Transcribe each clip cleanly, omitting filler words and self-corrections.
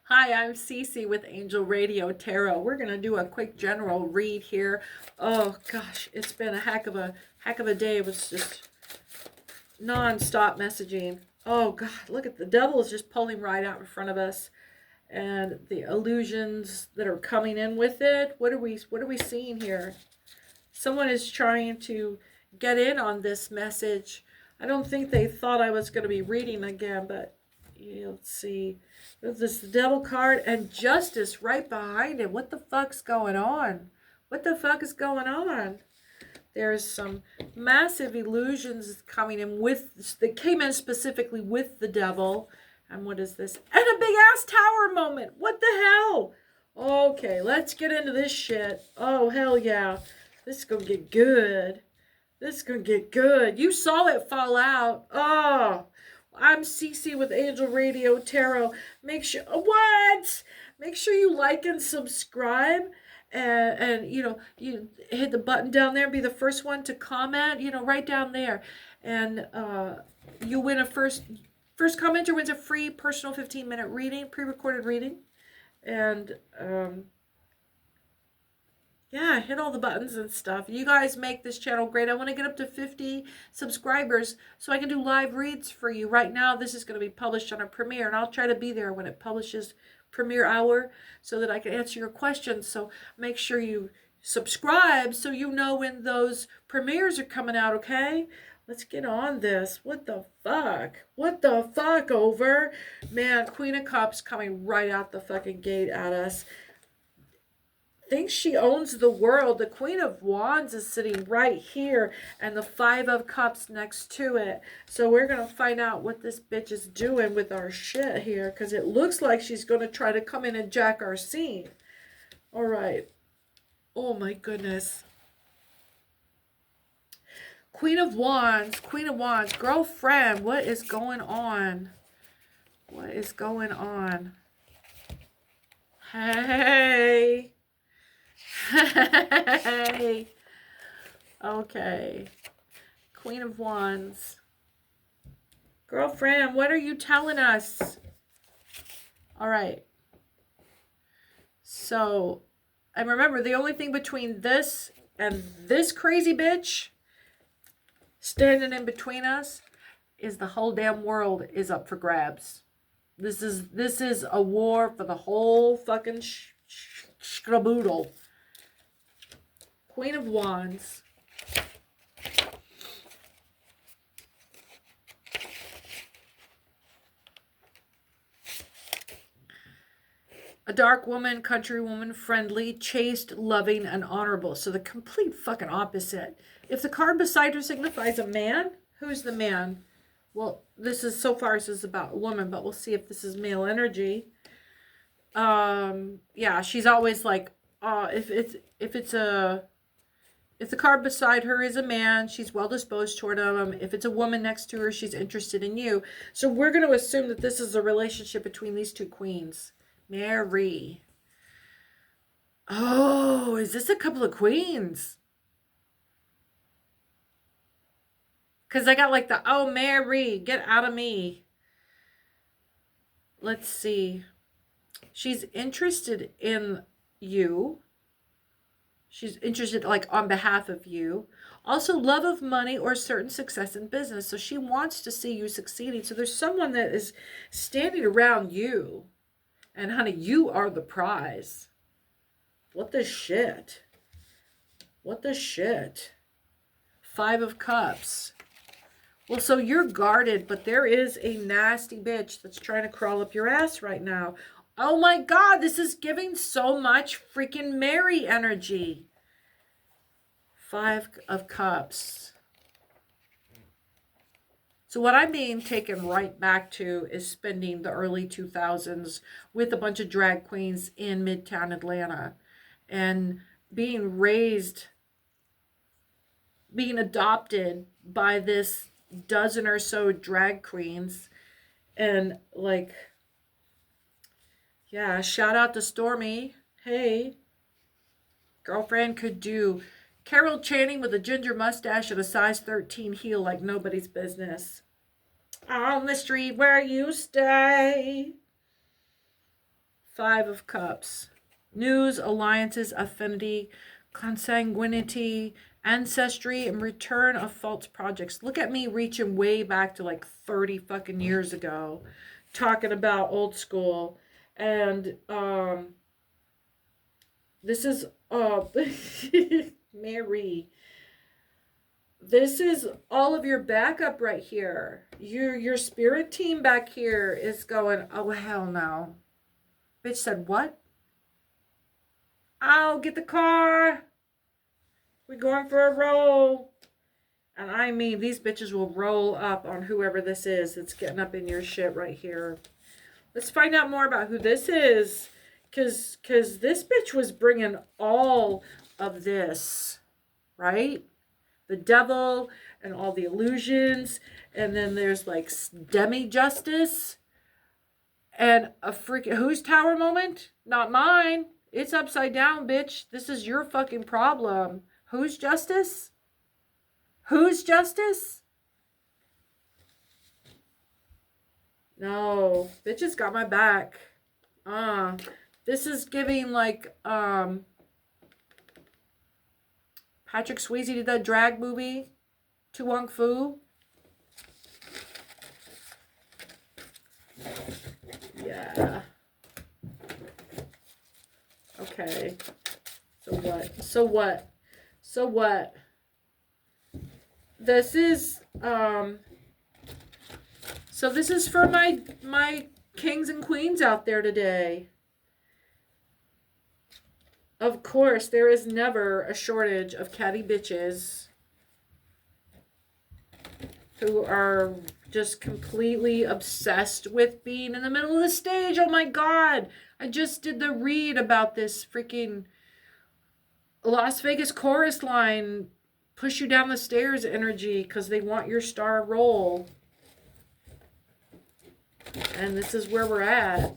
Hi, I'm Cece with Angel Radio Tarot. We're gonna do a quick general read here. Oh gosh, it's been a heck of a day. It was just non-stop messaging. Oh God, look at the devil is just pulling right out in front of us, and the illusions that are coming in with it. What are we seeing here? Someone is trying to get in on this message. I don't think they thought I was going to be reading again, but let's see. There's this devil card and justice right behind it. What the fuck's going on? What the fuck is going on? There's some massive illusions coming in that came in specifically with the devil. And what is this? And a big ass tower moment. What the hell? Okay, let's get into this shit. Oh, hell yeah. This is going to get good. This is going to get good. You saw it fall out. Oh, I'm Cece with Angel Radio Tarot. Make sure you like and subscribe. And you hit the button down there and be the first one to comment, right down there. And you win a first commenter wins a free personal 15-minute reading, pre-recorded reading. And yeah, hit all the buttons and stuff. You guys make this channel great. I want to get up to 50 subscribers so I can do live reads for you. Right now, this is going to be published on a premiere, and I'll try to be there when it publishes premiere hour so that I can answer your questions. So make sure you subscribe so you know when those premieres are coming out, okay? Let's get on this. What the fuck? What the fuck over? Man, Queen of Cups coming right out the fucking gate at us. Thinks she owns the world. The Queen of Wands is sitting right here and the Five of Cups next to it. So we're going to find out what this bitch is doing with our shit here, because it looks like she's going to try to come in and jack our scene. All right. Oh my goodness. Queen of Wands. Queen of Wands. Girlfriend, what is going on? What is going on? Hey. Hey. Okay. Queen of Wands. Girlfriend, what are you telling us? All right. So, and remember, the only thing between this and this crazy bitch standing in between us is the whole damn world is up for grabs. This is a war for the whole fucking scraboodle. Queen of Wands. A dark woman, country woman, friendly, chaste, loving, and honorable. So the complete fucking opposite. If the card beside her signifies a man, who's the man? Well, this is, so far this is about a woman, but we'll see if this is male energy. Yeah, she's always like, if the card beside her is a man, she's well disposed toward him. If it's a woman next to her, she's interested in you. So we're going to assume that this is a relationship between these two queens. Mary. Oh, is this a couple of queens? Because I got like the, oh, Mary, get out of me. Let's see. She's interested in you. She's interested like on behalf of you. Also love of money or certain success in business. So she wants to see you succeeding. So there's someone that is standing around you. And honey, you are the prize. What the shit? What the shit? Five of Cups. Well, so you're guarded, but there is a nasty bitch that's trying to crawl up your ass right now. Oh my God, this is giving so much freaking Mary energy. Five of Cups. So what I'm being taken right back to is spending the early 2000s with a bunch of drag queens in Midtown Atlanta and being raised, being adopted by this dozen or so drag queens. And like, yeah, shout out to Stormy. Hey, girlfriend could do Carol Channing with a ginger mustache and a size 13 heel like nobody's business. On the street where you stay. Five of Cups. News, alliances, affinity, consanguinity, ancestry, and return of false projects. Look at me reaching way back to like 30 fucking years ago, talking about old school. And this is Mary. This is all of your backup right here. Your spirit team back here is going, oh hell no. Bitch said what? I'll get the car. We're going for a roll. And I mean, these bitches will roll up on whoever this is that's getting up in your shit right here. Let's find out more about who this is. Because this bitch was bringing all of this, right? The devil and all the illusions. And then there's like demi-justice. And a freaking, whose tower moment? Not mine. It's upside down, bitch. This is your fucking problem. Whose justice? Whose justice? No, bitches got my back. This is giving like Patrick Swayze did that drag movie, To Wong Fu. Yeah. Okay. So what? So what? So what? This is so this is for my kings and queens out there today. Of course, there is never a shortage of catty bitches who are just completely obsessed with being in the middle of the stage. Oh my God. I just did the read about this freaking Las Vegas chorus line, push you down the stairs energy because they want your star role. And this is where we're at.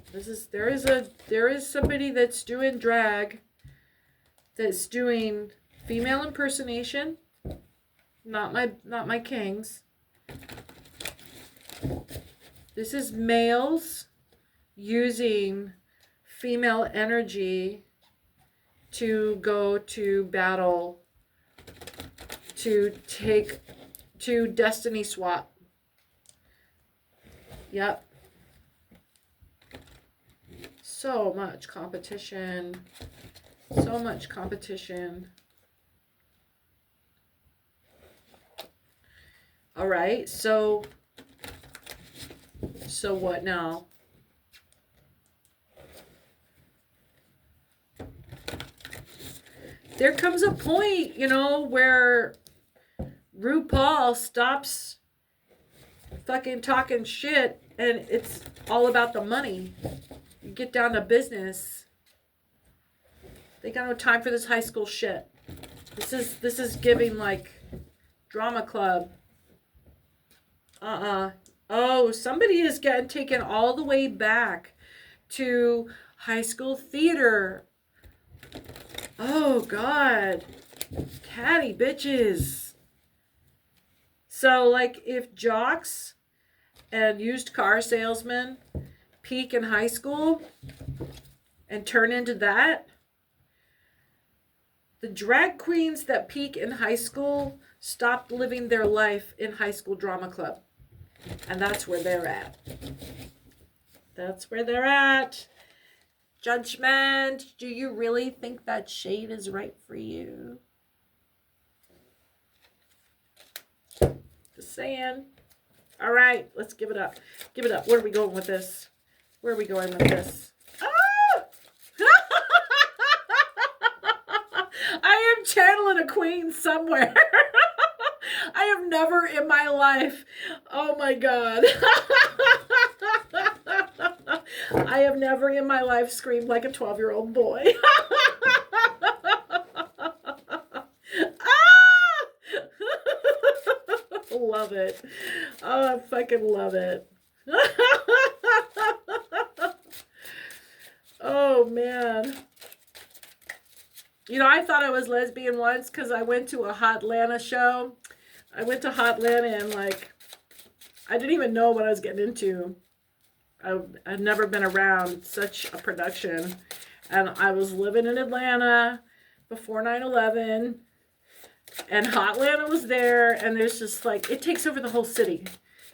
There is somebody that's doing drag, that's doing female impersonation. Not my kings. This is males using female energy to go to battle, to destiny swap. Yep. So much competition. So much competition. All right, so what now? There comes a point, where RuPaul stops fucking talking shit and it's all about the money. You get down to business. They got no time for this high school shit. This is giving like drama club. Oh, somebody is getting taken all the way back to high school theater. Oh, God. Catty bitches. So, like, if jocks and used car salesmen peak in high school and turn into that, the drag queens that peak in high school stopped living their life in high school drama club. And that's where they're at. That's where they're at. Judgment. Do you really think that shade is right for you? Just saying. All right, let's give it up. Give it up. Where are we going with this? Where are we going with this? Ah! I am channeling a queen somewhere. I have never in my life, oh my God. I have never in my life screamed like a 12-year-old boy. Love it. Oh, I fucking love it. Oh, man. I thought I was lesbian once because I went to a Hotlanta show. I went to Hotlanta and, like, I didn't even know what I was getting into. I've never been around such a production. And I was living in Atlanta before 9/11, and Hotlanta was there, and there's just like, it takes over the whole city.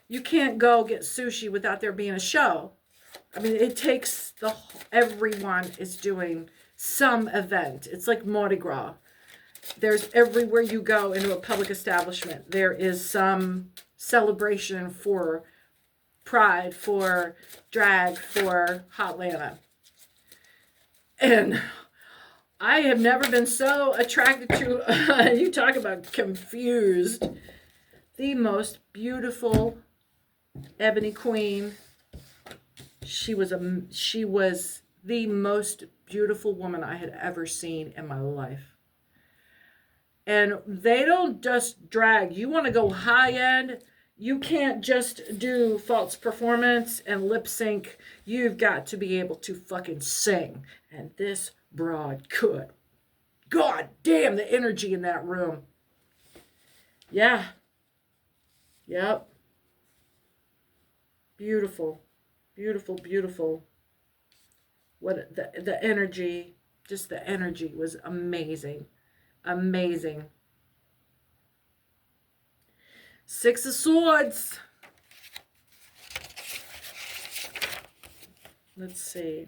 You can't go get sushi without there being a show. I mean, it takes everyone is doing some event. It's like Mardi Gras. There's everywhere you go into a public establishment, there is some celebration for pride, for drag, for Hotlanta. And I have never been so attracted to, you talk about confused, the most beautiful ebony queen. She was the most beautiful woman I had ever seen in my life. And they don't just drag. You want to go high end, you can't just do false performance and lip sync. You've got to be able to fucking sing. And this broad could. God damn, the energy in that room. Yeah. Yep. Beautiful. Beautiful, beautiful. What the energy, just the energy was amazing. Amazing. Six of Swords. Let's see.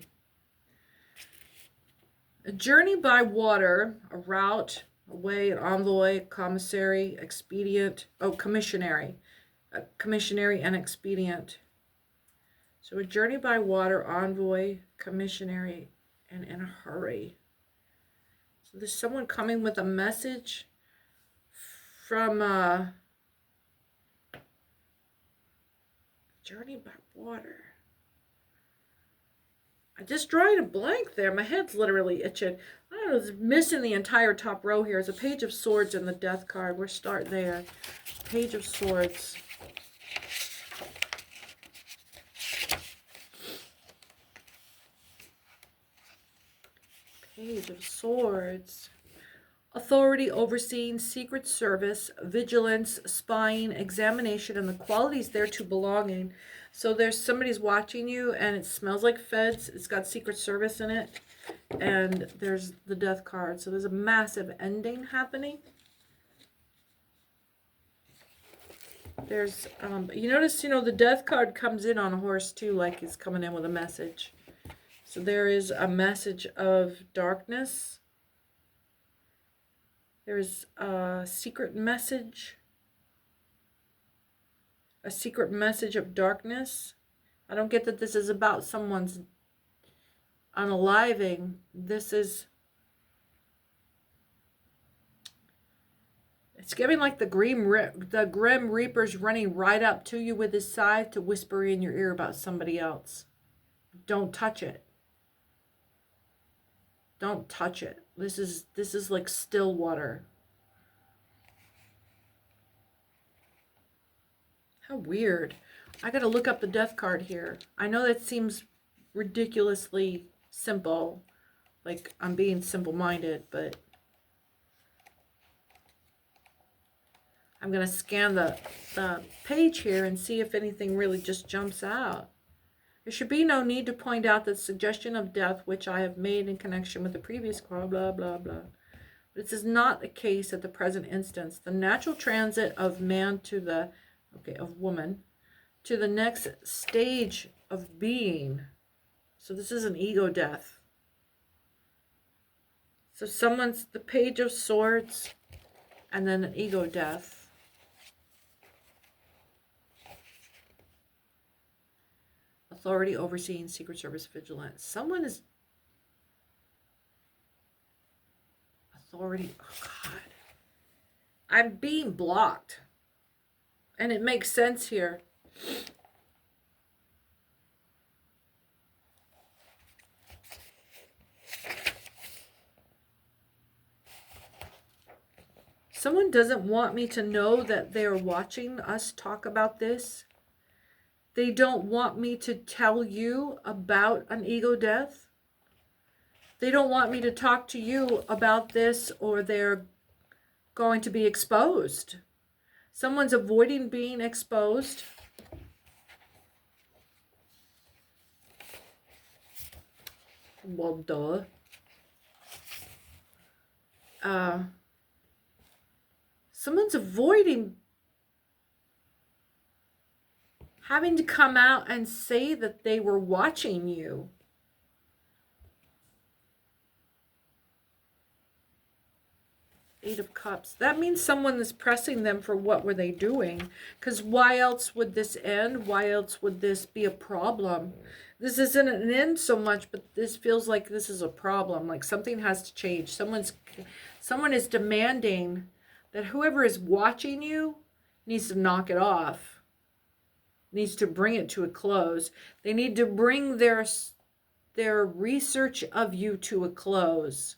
A journey by water, a route, a way, an envoy, commissary, expedient. Oh, commissionary. A commissionary and expedient. So a journey by water, envoy, commissionary, and in a hurry. So there's someone coming with a message from journey by water. I just drawing a blank there. My head's literally itching. I don't know, it's missing the entire top row here. It's a Page of Swords and the Death card. We'll start there. Page of Swords. Page of Swords. Authority, overseeing, secret service, vigilance, spying, examination, and the qualities thereto belonging. So there's somebody's watching you and it smells like feds. It's got secret service in it. And there's the Death card. So there's a massive ending happening. There's, you notice, the Death card comes in on a horse too, like he's coming in with a message. So there is a message of darkness. There's a secret message. A secret message of darkness. I don't get that this is about someone's unaliving. This is... It's giving like the Grim Reaper's running right up to you with his scythe to whisper in your ear about somebody else. Don't touch it. Don't touch it. This is like still water. How weird. I gotta look up the Death card here. I know that seems ridiculously simple. Like I'm being simple-minded, but I'm gonna scan the page here and see if anything really just jumps out. There should be no need to point out the suggestion of death which I have made in connection with the previous card, blah, blah, blah. But this is not the case at the present instance. The natural transit of man to the, of woman, to the next stage of being. So this is an ego death. So someone's the Page of Swords and then an ego death. Authority, overseeing, secret service, vigilance. Someone is... Authority. Oh, God. I'm being blocked. And it makes sense here. Someone doesn't want me to know that they're watching us talk about this. They don't want me to tell you about an ego death. They don't want me to talk to you about this, or they're going to be exposed. Someone's avoiding being exposed. Well, duh. Someone's avoiding having to come out and say that they were watching you. Eight of Cups. That means someone is pressing them for what were they doing. Because why else would this end? Why else would this be a problem? This isn't an end so much, but this feels like this is a problem. Like something has to change. Someone is demanding that whoever is watching you needs to knock it off. Needs to bring it to a close. They need to bring their research of you to a close.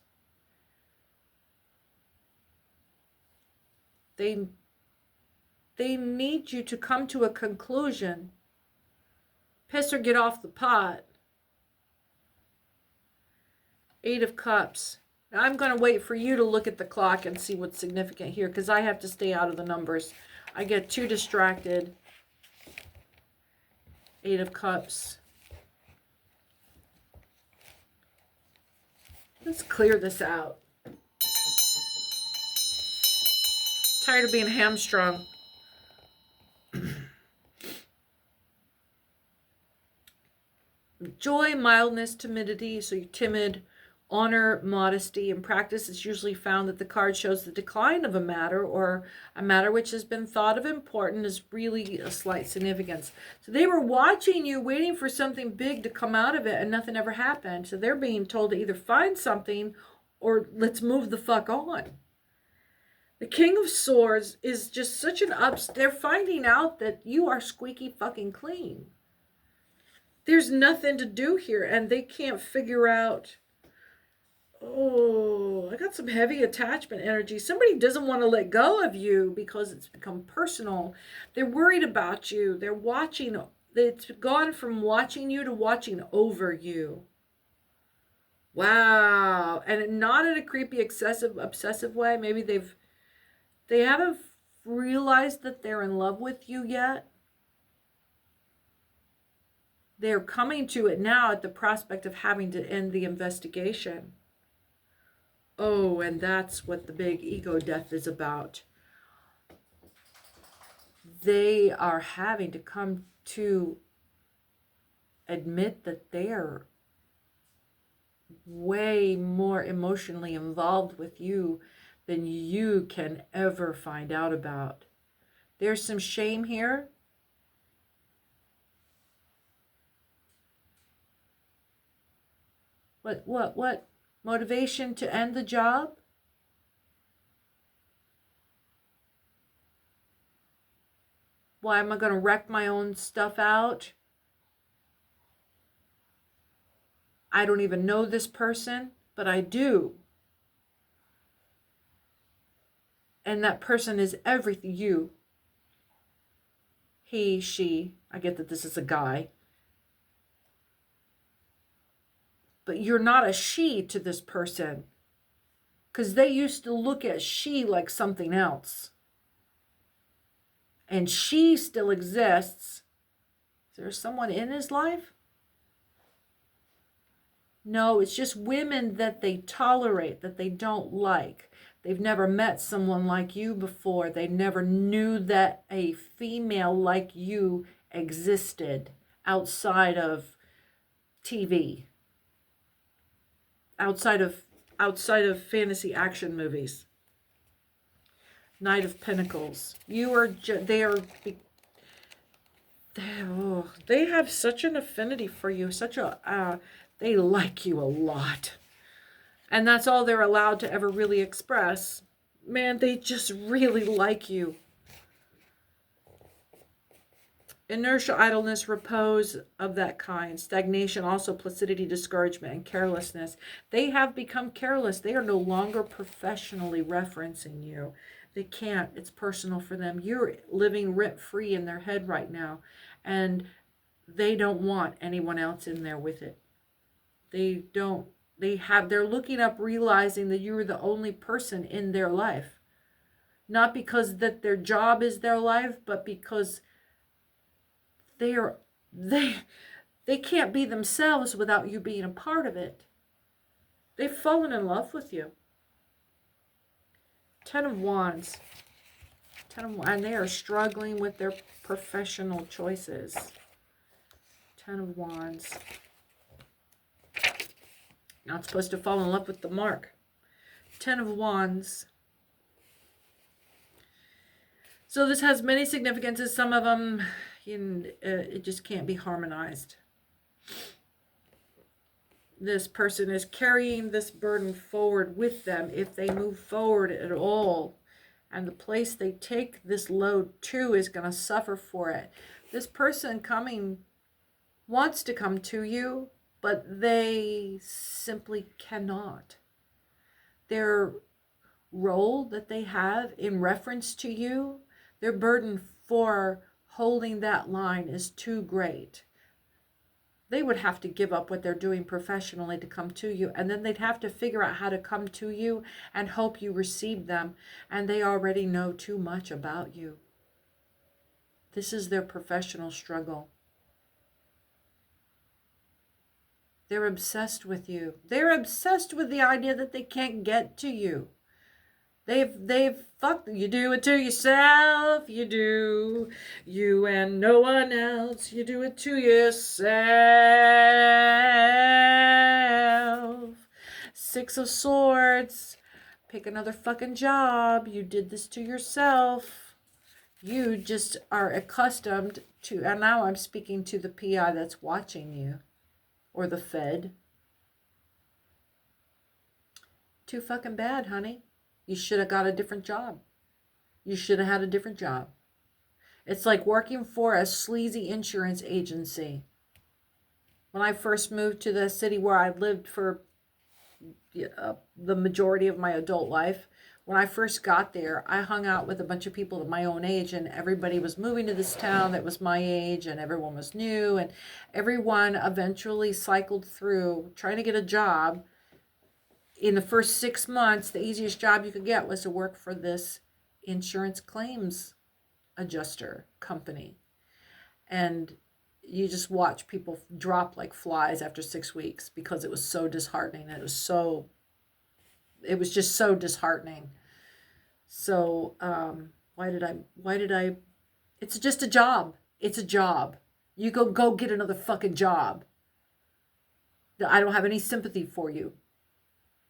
They need you to come to a conclusion. Piss or get off the pot. Eight of Cups. Now I'm going to wait for you to look at the clock and see what's significant here, because I have to stay out of the numbers. I get too distracted. Eight of Cups. Let's clear this out. Tired of being hamstrung. Joy, mildness, timidity. So you're timid. Honor, modesty. In practice, it's usually found that the card shows the decline of a matter, or a matter which has been thought of important is really a slight significance. So they were watching you, waiting for something big to come out of it, and nothing ever happened. So they're being told to either find something or let's move the fuck on. The King of Swords is just such an they're finding out that you are squeaky fucking clean. There's nothing to do here, and they can't figure out. Oh, I got some heavy attachment energy. Somebody doesn't want to let go of you because it's become personal. They're worried about you. They're watching. It's gone from watching you to watching over you. Wow. And not in a creepy, excessive, obsessive way. Maybe they haven't realized that they're in love with you yet. They're coming to it now at the prospect of having to end the investigation. Oh, and that's what the big ego death is about. They are having to come to admit that they're way more emotionally involved with you than you can ever find out about. There's some shame here. What? Motivation to end the job? Why am I going to wreck my own stuff out? I don't even know this person, but I do. And that person is everything. You. He, she. I get that this is a guy. But you're not a she to this person. Because they used to look at she like something else. And she still exists. Is there someone in his life? No, it's just women that they tolerate, that they don't like. They've never met someone like you before. They never knew that a female like you existed outside of TV. Outside of fantasy action movies. Knight of Pentacles. They have such an affinity for you, they like you a lot. And that's all they're allowed to ever really express. Man, they just really like you. Inertia, idleness, repose of that kind. Stagnation, also placidity, discouragement, and carelessness. They have become careless. They are no longer professionally referencing you. They can't. It's personal for them. You're living rent-free in their head right now. And they don't want anyone else in there with it. They don't. They're looking up, realizing that you're the only person in their life. Not because that their job is their life, but because they can't be themselves without you being a part of it. They've fallen in love with you. 10 of Wands. 10 of Wands. And they are struggling with their professional choices. 10 of Wands. Not supposed to fall in love with the mark. 10 of Wands. So this has many significances. Some of them, it just can't be harmonized. This person is carrying this burden forward with them if they move forward at all. And the place they take this load to is going to suffer for it. This person wants to come to you, but they simply cannot. Their role that they have in reference to you, their burden for holding that line is too great. They would have to give up what they're doing professionally to come to you, and then they'd have to figure out how to come to you and hope you receive them, and they already know too much about you. This is their professional struggle. They're obsessed with you. They're obsessed with the idea that they can't get to you. They've fucked. You do it to yourself. You do. You and no one else. You do it to yourself. 6 of Swords. Pick another fucking job. You did this to yourself. You just are accustomed to, and now I'm speaking to the PI that's watching you. Or the Fed. Too fucking bad, honey. You should have got a different job. You should have had a different job. It's like working for a sleazy insurance agency. When I first moved to the city where I lived for the majority of my adult life, when I first got there, I hung out with a bunch of people at my own age, and everybody was moving to this town that was my age, and everyone was new, and everyone eventually cycled through trying to get a job. In the first 6 months, the easiest job you could get was to work for this insurance claims adjuster company. And you just watch people drop like flies after 6 weeks because it was so disheartening. It was just so disheartening. So why did I, it's just a job. It's a job. You go get another fucking job. I don't have any sympathy for you.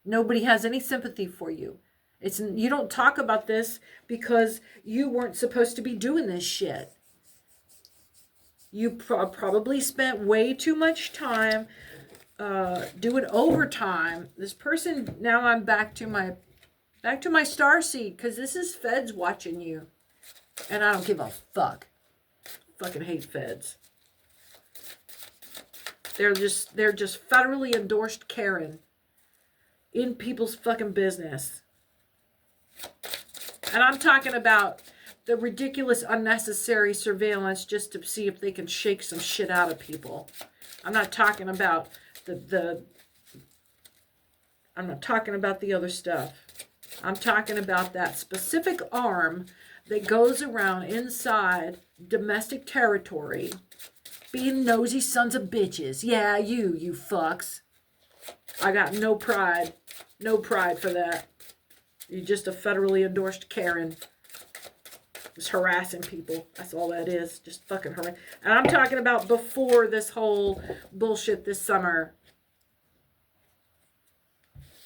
Nobody has any sympathy for you. You don't talk about this because you weren't supposed to be doing this shit. You probably spent way too much time doing overtime. This person, now I'm back to my starseed, because this is Feds watching you. And I don't give a fuck. Fucking hate Feds. They're just federally endorsed Karen in people's fucking business. And I'm talking about the ridiculous, unnecessary surveillance just to see if they can shake some shit out of people. I'm not talking about I'm not talking about the other stuff. I'm talking about that specific arm that goes around inside domestic territory being nosy sons of bitches. Yeah, you fucks. I got no pride. No pride for that. You're just a federally endorsed Karen. Just harassing people. That's all that is. Just fucking harass. And I'm talking about before this whole bullshit this summer.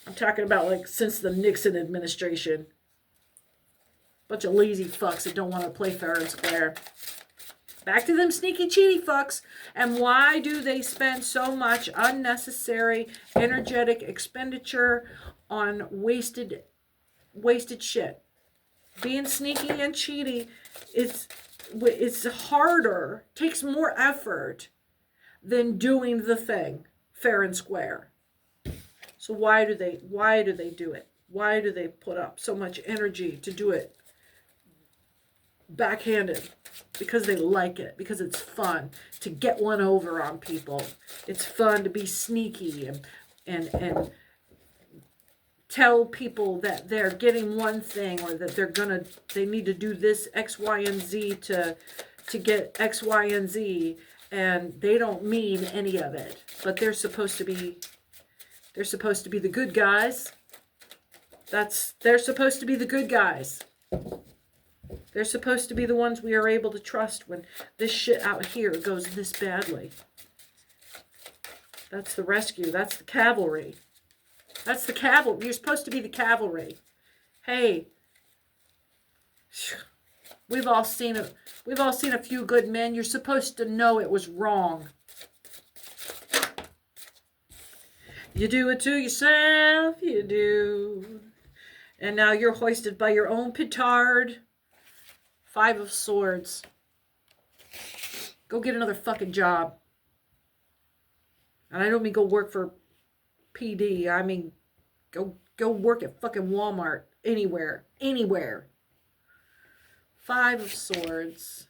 I'm talking about like since the Nixon administration. Bunch of lazy fucks that don't want to play fair and square. Back to them sneaky cheaty fucks. And why do they spend so much unnecessary energetic expenditure on wasted shit? Being sneaky and cheaty it's harder, takes more effort than doing the thing fair and square. So why do they do it? Why do they put up so much energy to do it backhanded? Because they like it. Because it's fun to get one over on people. It's fun to be sneaky and tell people that they're getting one thing, or that they need to do this X, Y, and Z to get X, Y, and Z, and they don't mean any of it. But they're supposed to be They're supposed to be the good guys. They're supposed to be the good guys. They're supposed to be the ones we are able to trust when this shit out here goes this badly. That's the rescue. That's the cavalry. That's the cavalry. You're supposed to be the cavalry. Hey, we've all seen a few good men. You're supposed to know it was wrong. You do it to yourself, you do. And now you're hoisted by your own petard. 5 of Swords. Go get another fucking job. And I don't mean go work for PD. I mean go work at fucking Walmart. Anywhere. Anywhere. 5 of Swords.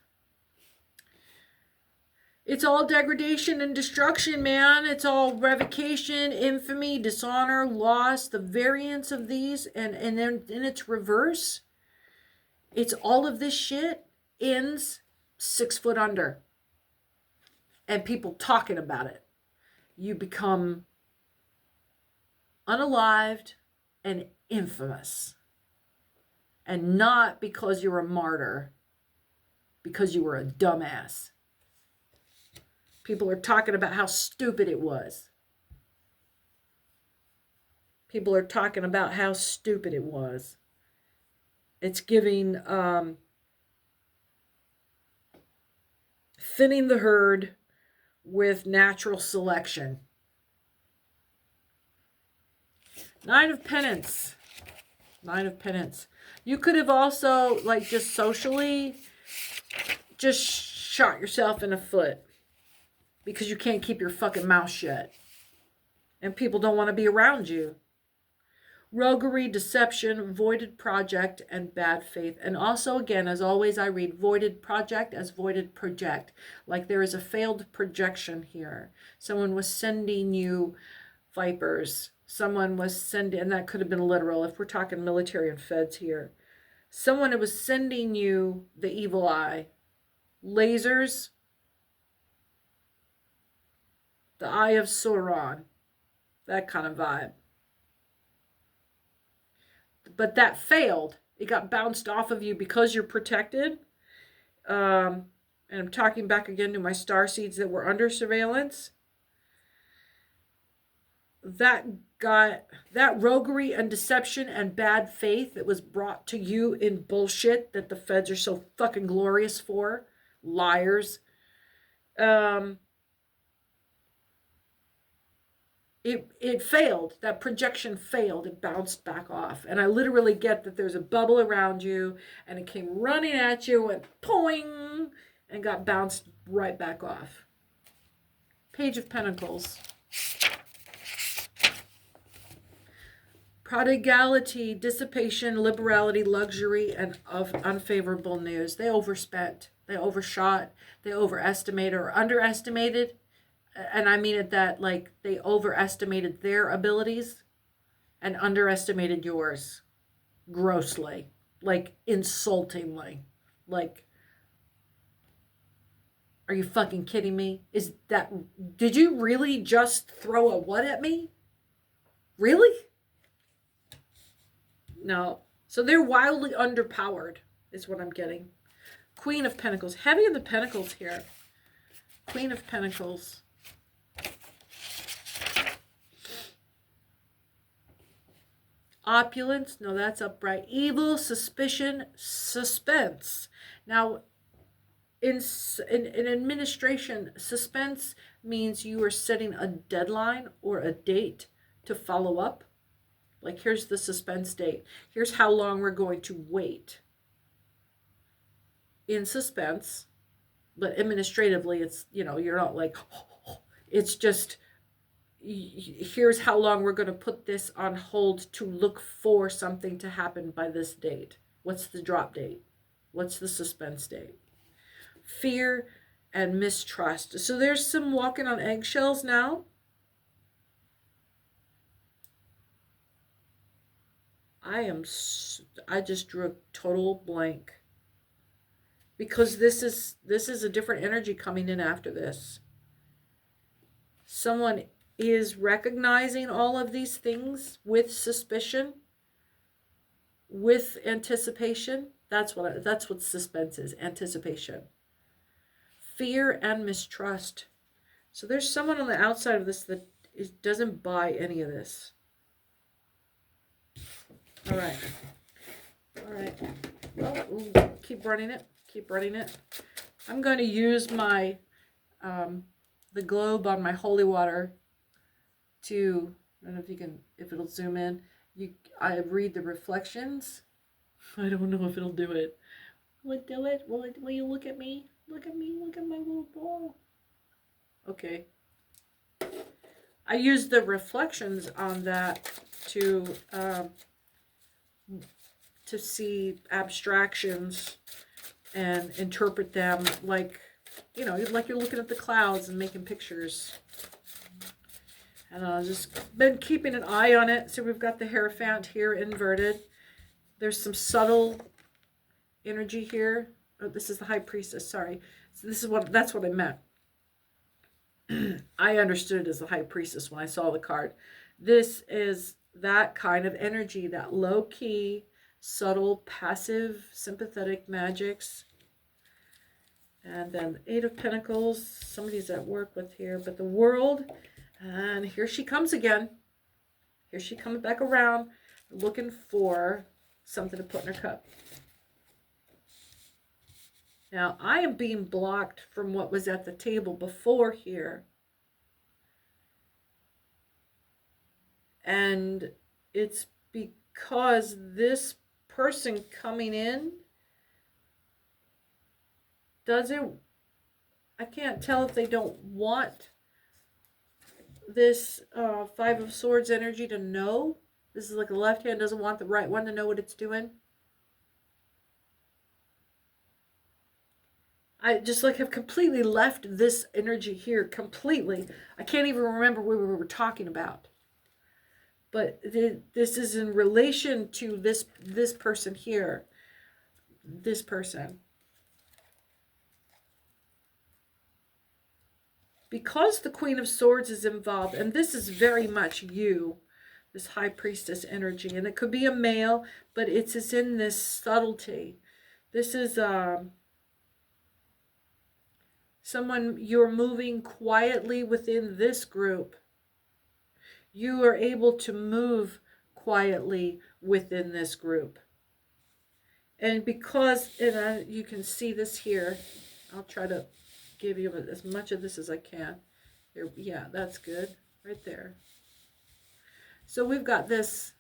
It's all degradation and destruction, man. It's all revocation, infamy, dishonor, loss, the variance of these, and then in its reverse, it's all of this shit ends 6 foot under. And people talking about it. You become unalived and infamous. And not because you're a martyr, because you were a dumbass. People are talking about how stupid it was. People are talking about how stupid it was. It's giving thinning the herd with natural selection. 9 of Penance. 9 of Penance. You could have also, like, just socially, just shot yourself in the foot. Because you can't keep your fucking mouth shut. And people don't want to be around you. Roguery, deception, voided project, and bad faith. And also, again, as always, I read voided project as voided project. Like there is a failed projection here. Someone was sending you vipers. Someone was sending, and that could have been literal if we're talking military and feds here. Someone was sending you the evil eye. Lasers. The Eye of Sauron. That kind of vibe. But that failed. It got bounced off of you because you're protected. And I'm talking back again to my starseeds that were under surveillance. That roguery and deception and bad faith that was brought to you in bullshit that the feds are so fucking glorious for. Liars. It failed. That projection failed. It bounced back off. And I literally get that there's a bubble around you and it came running at you and poing and got bounced right back off. Page of Pentacles. Prodigality, dissipation, liberality, luxury, and of unfavorable news. They overspent. They overshot. They overestimated or underestimated. And I mean it that, like, they overestimated their abilities and underestimated yours grossly, like, insultingly. Like, are you fucking kidding me? Did you really just throw a what at me? Really? No. So they're wildly underpowered, is what I'm getting. Queen of Pentacles. Heavy in the Pentacles here. Queen of Pentacles. Opulence, no, that's upright. Evil, suspicion, suspense. Now, in administration, suspense means you are setting a deadline or a date to follow up. Like, here's the suspense date. Here's how long we're going to wait. In suspense, but administratively, it's, you're not like, it's just, here's how long we're going to put this on hold to look for something to happen by this date. What's the drop date? What's the suspense date? Fear and mistrust. So there's some walking on eggshells now. I just drew a total blank. Because this is a different energy coming in after this. Someone is recognizing all of these things with suspicion, with anticipation. That's what suspense is, anticipation. Fear and mistrust. So there's someone on the outside of this that doesn't buy any of this. All right. All right. Well, keep running it. Keep running it. I'm going to use my the globe on my holy water to, I don't know if you can, if it'll zoom in. I read the reflections. I don't know if it'll do it. Will it do it? Will you look at me? Look at me. Look at my little ball. Okay. I use the reflections on that to see abstractions and interpret them like, you know, like you're looking at the clouds and making pictures. And I've just been keeping an eye on it. So we've got the Hierophant here inverted. There's some subtle energy here. Oh, this is the High Priestess, sorry. So that's what I meant. I understood it as the High Priestess when I saw the card. This is that kind of energy, that low-key, subtle, passive, sympathetic magics. And then the Eight of Pentacles, somebody's at work with here, but the World, and here she comes again. Here she comes back around, looking for something to put in her cup. Now, I am being blocked from what was at the table before here. And it's because this person coming in I can't tell if they don't want this Five of Swords energy to know. This is like the left hand doesn't want the right one to know what it's doing. I just like have completely left this energy here completely. I can't even remember what we were talking about. But this is in relation to this person here. This person. Because the Queen of Swords is involved, and this is very much you, this High Priestess energy, and it could be a male, but it's in this subtlety. This is someone you're moving quietly within this group. You are able to move quietly within this group. And because, you can see this here, I'll try to give you as much of this as I can. Here, yeah, that's good. Right there. So we've got this.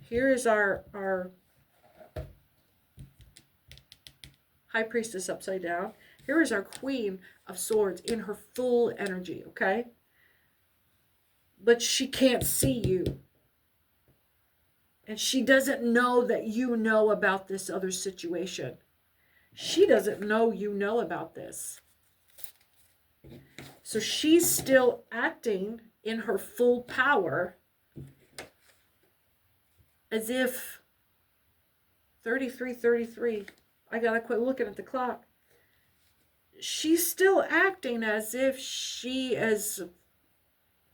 Here is our High Priestess upside down. Here is our Queen of Swords in her full energy, okay? But she can't see you. And she doesn't know that you know about this other situation. She doesn't know you know about this. So she's still acting in her full power as if 33. I gotta quit looking at the clock. She's still acting as if she is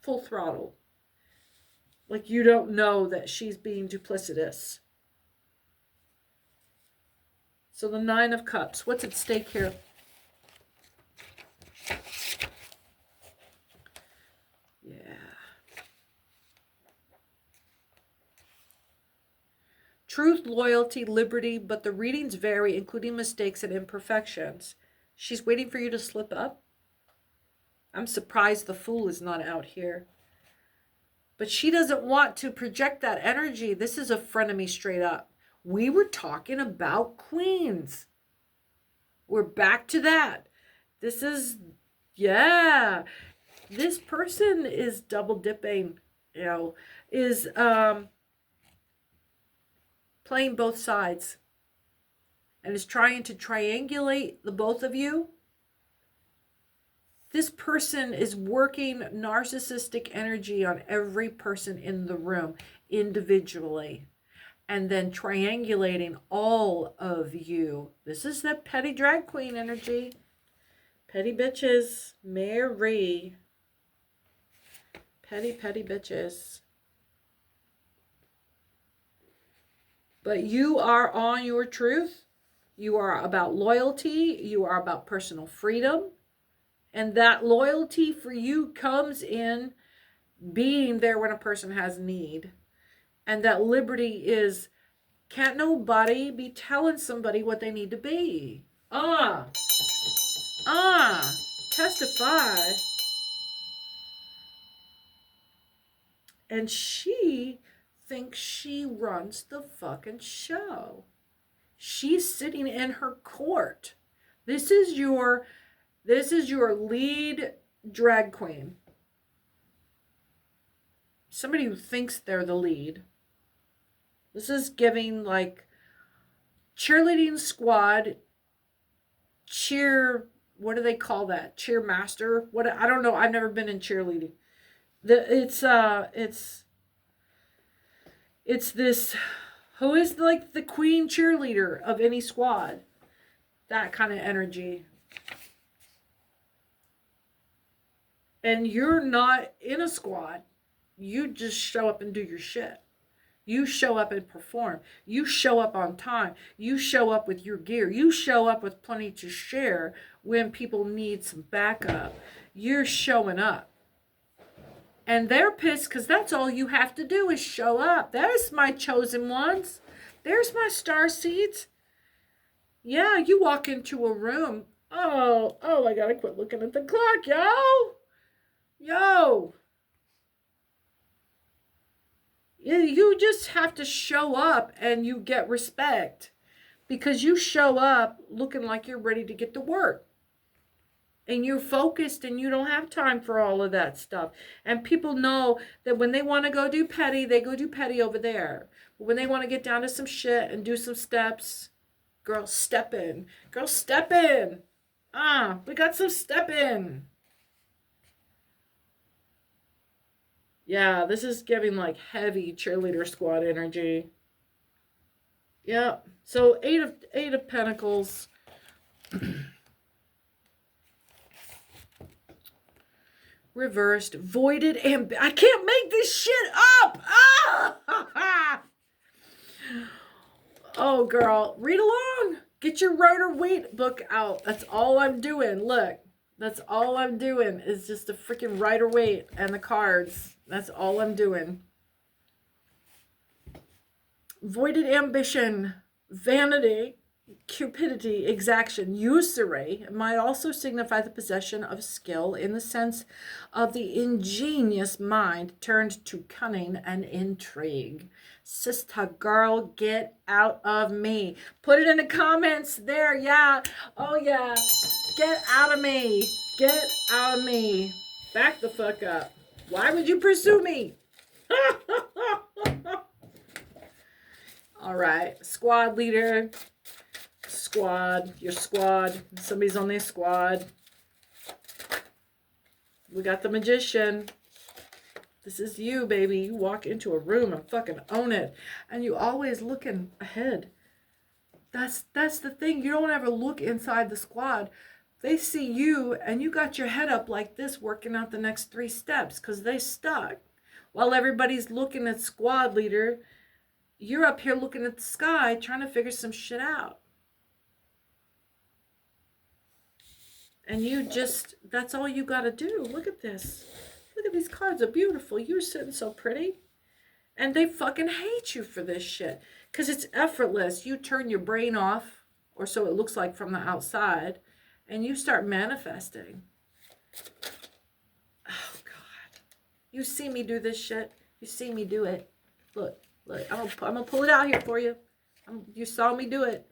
full throttle. Like you don't know that she's being duplicitous. So the Nine of Cups. What's at stake here? Truth, loyalty, liberty, but the readings vary, including mistakes and imperfections. She's waiting for you to slip up. I'm surprised the Fool is not out here. But she doesn't want to project that energy. This is a frenemy straight up. We were talking about queens. We're back to that. This is, yeah. This person is double dipping, is playing both sides and is trying to triangulate the both of you. This person is working narcissistic energy on every person in the room individually and then triangulating all of you. This is that petty drag queen energy. Petty bitches. Mary. Petty, petty bitches. But you are on your truth. You are about loyalty. You are about personal freedom. And that loyalty for you comes in being there when a person has need. And that liberty is, can't nobody be telling somebody what they need to be. Testify. And she thinks she runs the fucking show. She's sitting in her court. This is your lead drag queen. Somebody who thinks they're the lead. This is giving like cheerleading squad, cheer, what do they call that? Cheer master? What, I don't know. I've never been in cheerleading. It's this, who is like the queen cheerleader of any squad. That kind of energy. And you're not in a squad. You just show up and do your shit. You show up and perform. You show up on time. You show up with your gear. You show up with plenty to share when people need some backup. You're showing up. And they're pissed because that's all you have to do is show up. There's my chosen ones. There's my star seeds. Yeah, you walk into a room. Oh, I gotta quit looking at the clock, yo. You just have to show up and you get respect because you show up looking like you're ready to get to work. And you're focused and you don't have time for all of that stuff. And people know that when they want to go do petty, they go do petty over there. But when they want to get down to some shit and do some steps, girl, step in. Girl, step in. We got some step in. Yeah, this is giving like heavy cheerleader squad energy. Yeah. So eight of Pentacles. Reversed, voided, and I can't make this shit up. Oh, girl, read along. Get your Rider-Waite book out. That's all I'm doing. Look, that's all I'm doing is just a freaking Rider-Waite and the cards. That's all I'm doing. Voided ambition, vanity, cupidity, exaction, usury might also signify the possession of skill in the sense of the ingenious mind turned to cunning and intrigue. Sister girl, get out of me. Put it in the comments there. Yeah. Oh yeah. Get out of me. Get out of me. Back the fuck up. Why would you pursue me? All right. Squad leader. Squad, your squad, somebody's on their squad. We got the magician. This is you, baby. You walk into a room and fucking own it. And you always looking ahead. That's the thing. You don't ever look inside the squad. They see you and you got your head up like this working out the next 3 steps because they stuck. While everybody's looking at squad leader, you're up here looking at the sky trying to figure some shit out. And you just, that's all you got to do. Look at this. Look at these cards. They're beautiful. You're sitting so pretty. And they fucking hate you for this shit. Because it's effortless. You turn your brain off, or so it looks like from the outside, and you start manifesting. Oh, God. You see me do this shit. You see me do it. Look. I'm going to pull it out here for you. You saw me do it.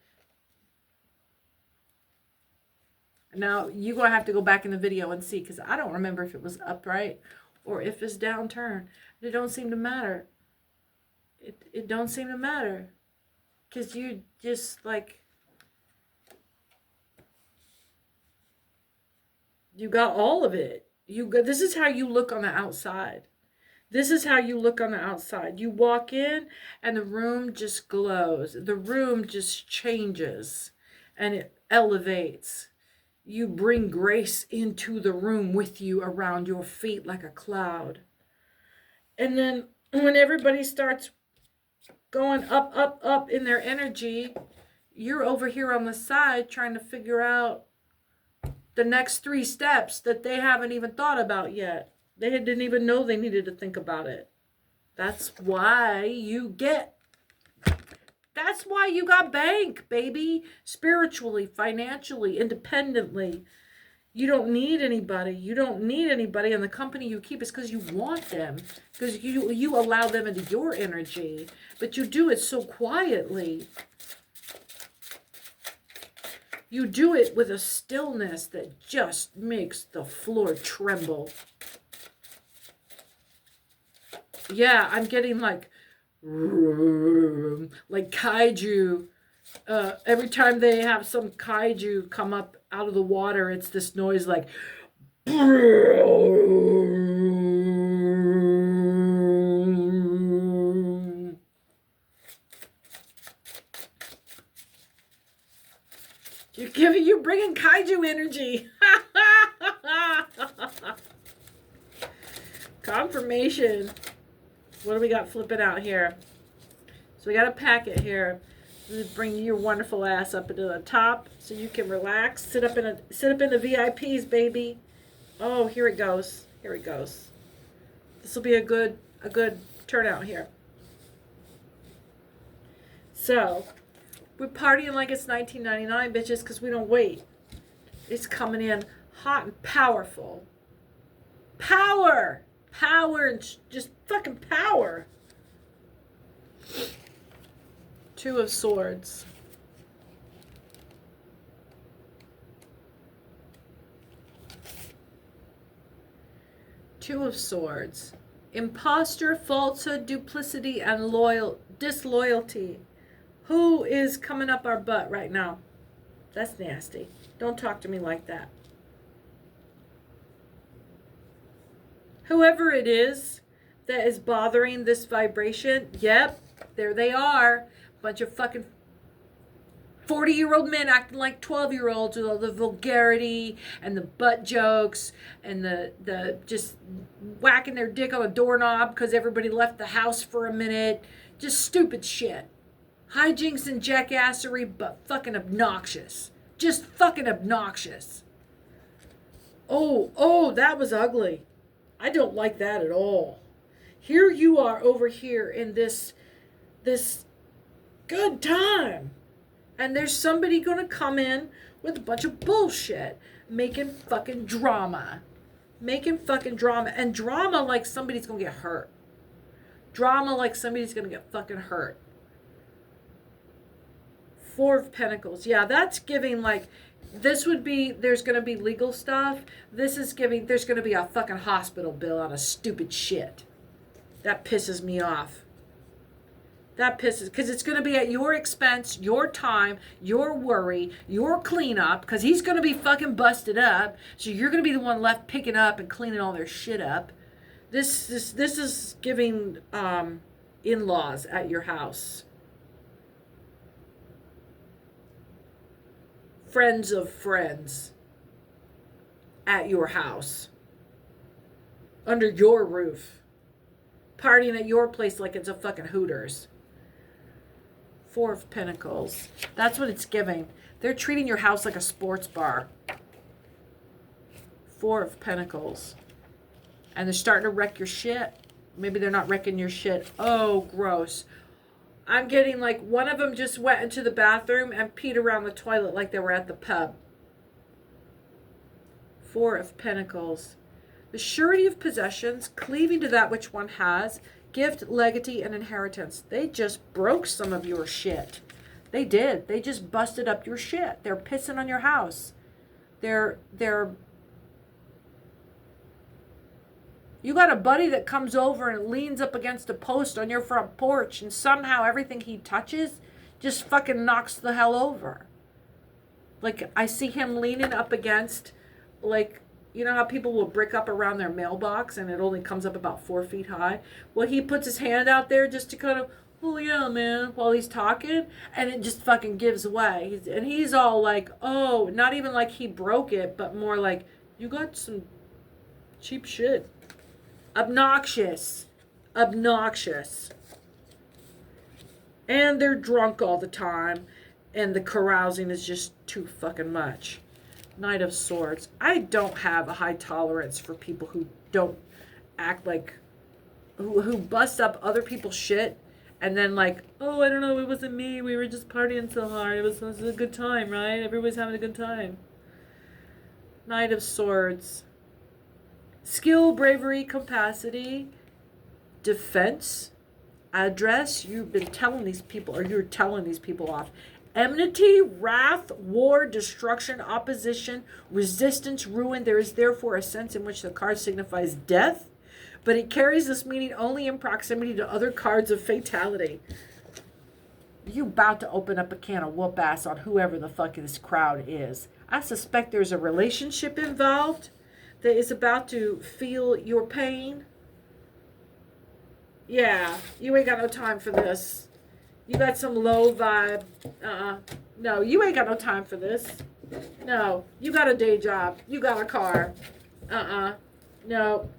Now, you're going to have to go back in the video and see, because I don't remember if it was upright or if it's downturned. It don't seem to matter. It don't seem to matter. Because you just, like, you got all of it. This is how you look on the outside. This is how you look on the outside. You walk in and the room just glows. The room just changes and it elevates. You bring grace into the room with you around your feet like a cloud. And then when everybody starts going up, up, up in their energy, you're over here on the side trying to figure out the next 3 steps that they haven't even thought about yet. They didn't even know they needed to think about it. That's why you got bank, baby. Spiritually, financially, independently. You don't need anybody. You don't need anybody. And the company you keep is because you want them. Because you allow them into your energy. But you do it so quietly. You do it with a stillness that just makes the floor tremble. Yeah, I'm getting like kaiju. Every time they have some kaiju come up out of the water, it's this noise like. You're bringing kaiju energy. Confirmation. What do we got flipping out here? So we got a packet here. Bring your wonderful ass up into the top so you can relax. Sit up in the VIPs, baby. Oh, here it goes. Here it goes. This will be a good turnout here. So, we're partying like it's 1999, bitches, because we don't wait. It's coming in hot and powerful. Power! Power and just fucking power. 2 of Swords. Two of Swords. Imposter, falsehood, duplicity, and disloyalty. Who is coming up our butt right now? That's nasty. Don't talk to me like that. Whoever it is that is bothering this vibration, yep, there they are. Bunch of fucking 40-year-old men acting like 12-year-olds with all the vulgarity and the butt jokes and the just whacking their dick on a doorknob because everybody left the house for a minute. Just stupid shit. Hijinks and jackassery, but fucking obnoxious. Just fucking obnoxious. Oh, that was ugly. I don't like that at all. Here you are over here in this good time. And there's somebody going to come in with a bunch of bullshit. Making fucking drama. Making fucking drama. And drama like somebody's going to get hurt. Drama like somebody's going to get fucking hurt. 4 of Pentacles. Yeah, that's giving like, this would be, there's going to be legal stuff. This is giving, there's going to be a fucking hospital bill on a stupid shit. That pisses me off. That pisses, because it's going to be at your expense, your time, your worry, your cleanup, because he's going to be fucking busted up. So you're going to be the one left picking up and cleaning all their shit up. This is giving in-laws at your house. Friends of friends at your house. Under your roof. Partying at your place like it's a fucking Hooters. 4 of Pentacles. That's what it's giving. They're treating your house like a sports bar. 4 of Pentacles. And they're starting to wreck your shit. Maybe they're not wrecking your shit. Oh, gross. I'm getting like one of them just went into the bathroom and peed around the toilet like they were at the pub. 4 of Pentacles. The surety of possessions, cleaving to that which one has, gift, legatee, and inheritance. They just broke some of your shit. They did. They just busted up your shit. They're pissing on your house. You got a buddy that comes over and leans up against a post on your front porch and somehow everything he touches just fucking knocks the hell over. Like, I see him leaning up against, like, you know how people will brick up around their mailbox and it only comes up about 4 feet high? Well, he puts his hand out there just to kind of, oh yeah, man, while he's talking, and it just fucking gives away. He's all like, oh, not even like he broke it, but more like, you got some cheap shit. Obnoxious. obnoxious. And they're drunk all the time. And the carousing is just too fucking much. Knight of Swords. I don't have a high tolerance for people who don't act like, who bust up other people's shit and then like, oh, I don't know, it wasn't me. We were just partying so hard. It was a good time, right? Everybody's having a good time. Knight of Swords. Skill, bravery, capacity, defense, address. You've been telling these people, or you're telling these people off. Enmity, wrath, war, destruction, opposition, resistance, ruin. There is therefore a sense in which the card signifies death, but it carries this meaning only in proximity to other cards of fatality. You about to open up a can of whoop ass on whoever the fuck this crowd is. I suspect there's a relationship involved that is about to feel your pain. Yeah, you ain't got no time for this. You got some low vibe. No, you ain't got no time for this. No, you got a day job. You got a car. No.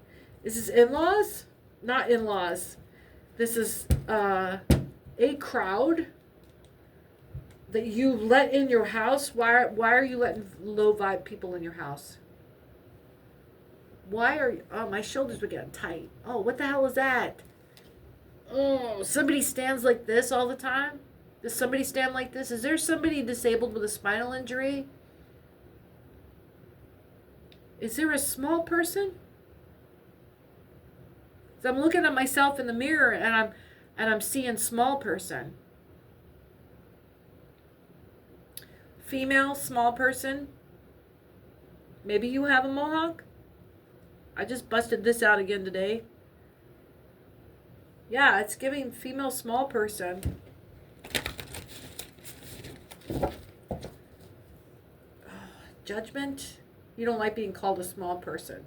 This is in-laws? Not in-laws. This is a crowd that you let in your house. Why are you letting low vibe people in your house? Why are you... Oh, my shoulders were getting tight. Oh, what the hell is that? Oh, somebody stands like this all the time? Does somebody stand like this? Is there somebody disabled with a spinal injury? Is there a small person? So I'm looking at myself in the mirror and I'm seeing small person. Female, small person. Maybe you have a mohawk? I just busted this out again today. Yeah, it's giving female small person. Judgment. You don't like being called a small person.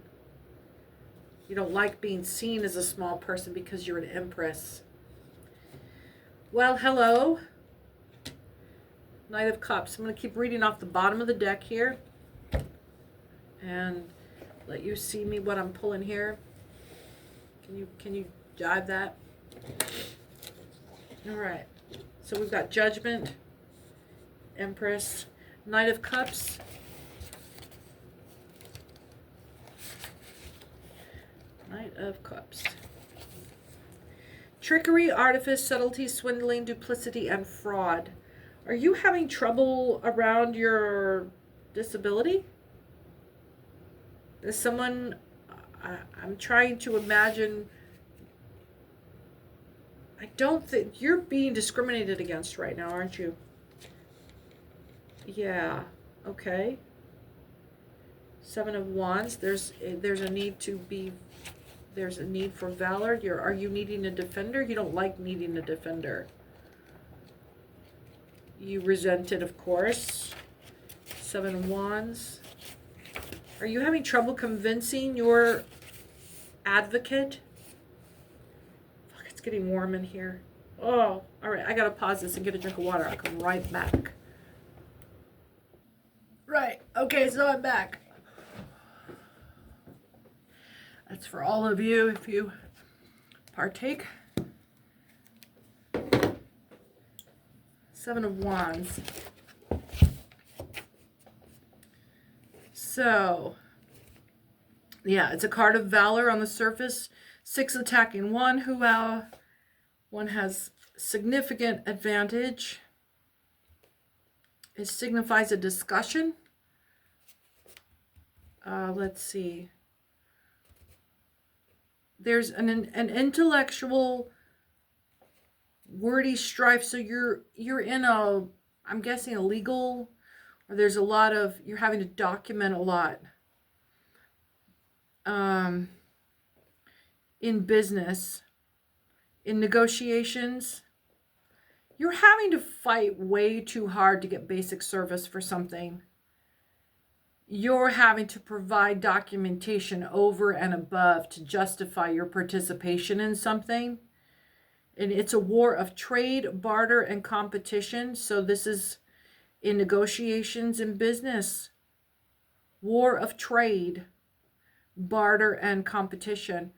You don't like being seen as a small person because you're an empress. Well, hello. Knight of Cups. I'm going to keep reading off the bottom of the deck here. And let you see me what I'm pulling here. Can you jive that? All right. So we've got Judgment, Empress, Knight of Cups, Knight of Cups. Trickery, artifice, subtlety, swindling, duplicity, and fraud. Are you having trouble around your disability? Is someone... I'm trying to imagine... I don't think... You're being discriminated against right now, aren't you? Yeah. Okay. Seven of Wands. There's a need to be... There's a need for valor. Are you needing a defender? You don't like needing a defender. You resent it, of course. Seven of Wands. Are you having trouble convincing your advocate? Fuck, it's getting warm in here. Oh, all right. I gotta pause this and get a drink of water. I'll come right back. Right. Okay, so I'm back. That's for all of you if you partake. Seven of Wands. So, yeah, it's a card of valor on the surface. 6 attacking 1. One has significant advantage. It signifies a discussion. Let's see. There's an intellectual, wordy strife. So you're in a, I'm guessing a legal, or there's a lot of, you're having to document a lot. In business, in negotiations, you're having to fight way too hard to get basic service for something. You're having to provide documentation over and above to justify your participation in something. And it's a war of trade, barter, and competition. So this is in negotiations in business. War of trade, barter, and competition.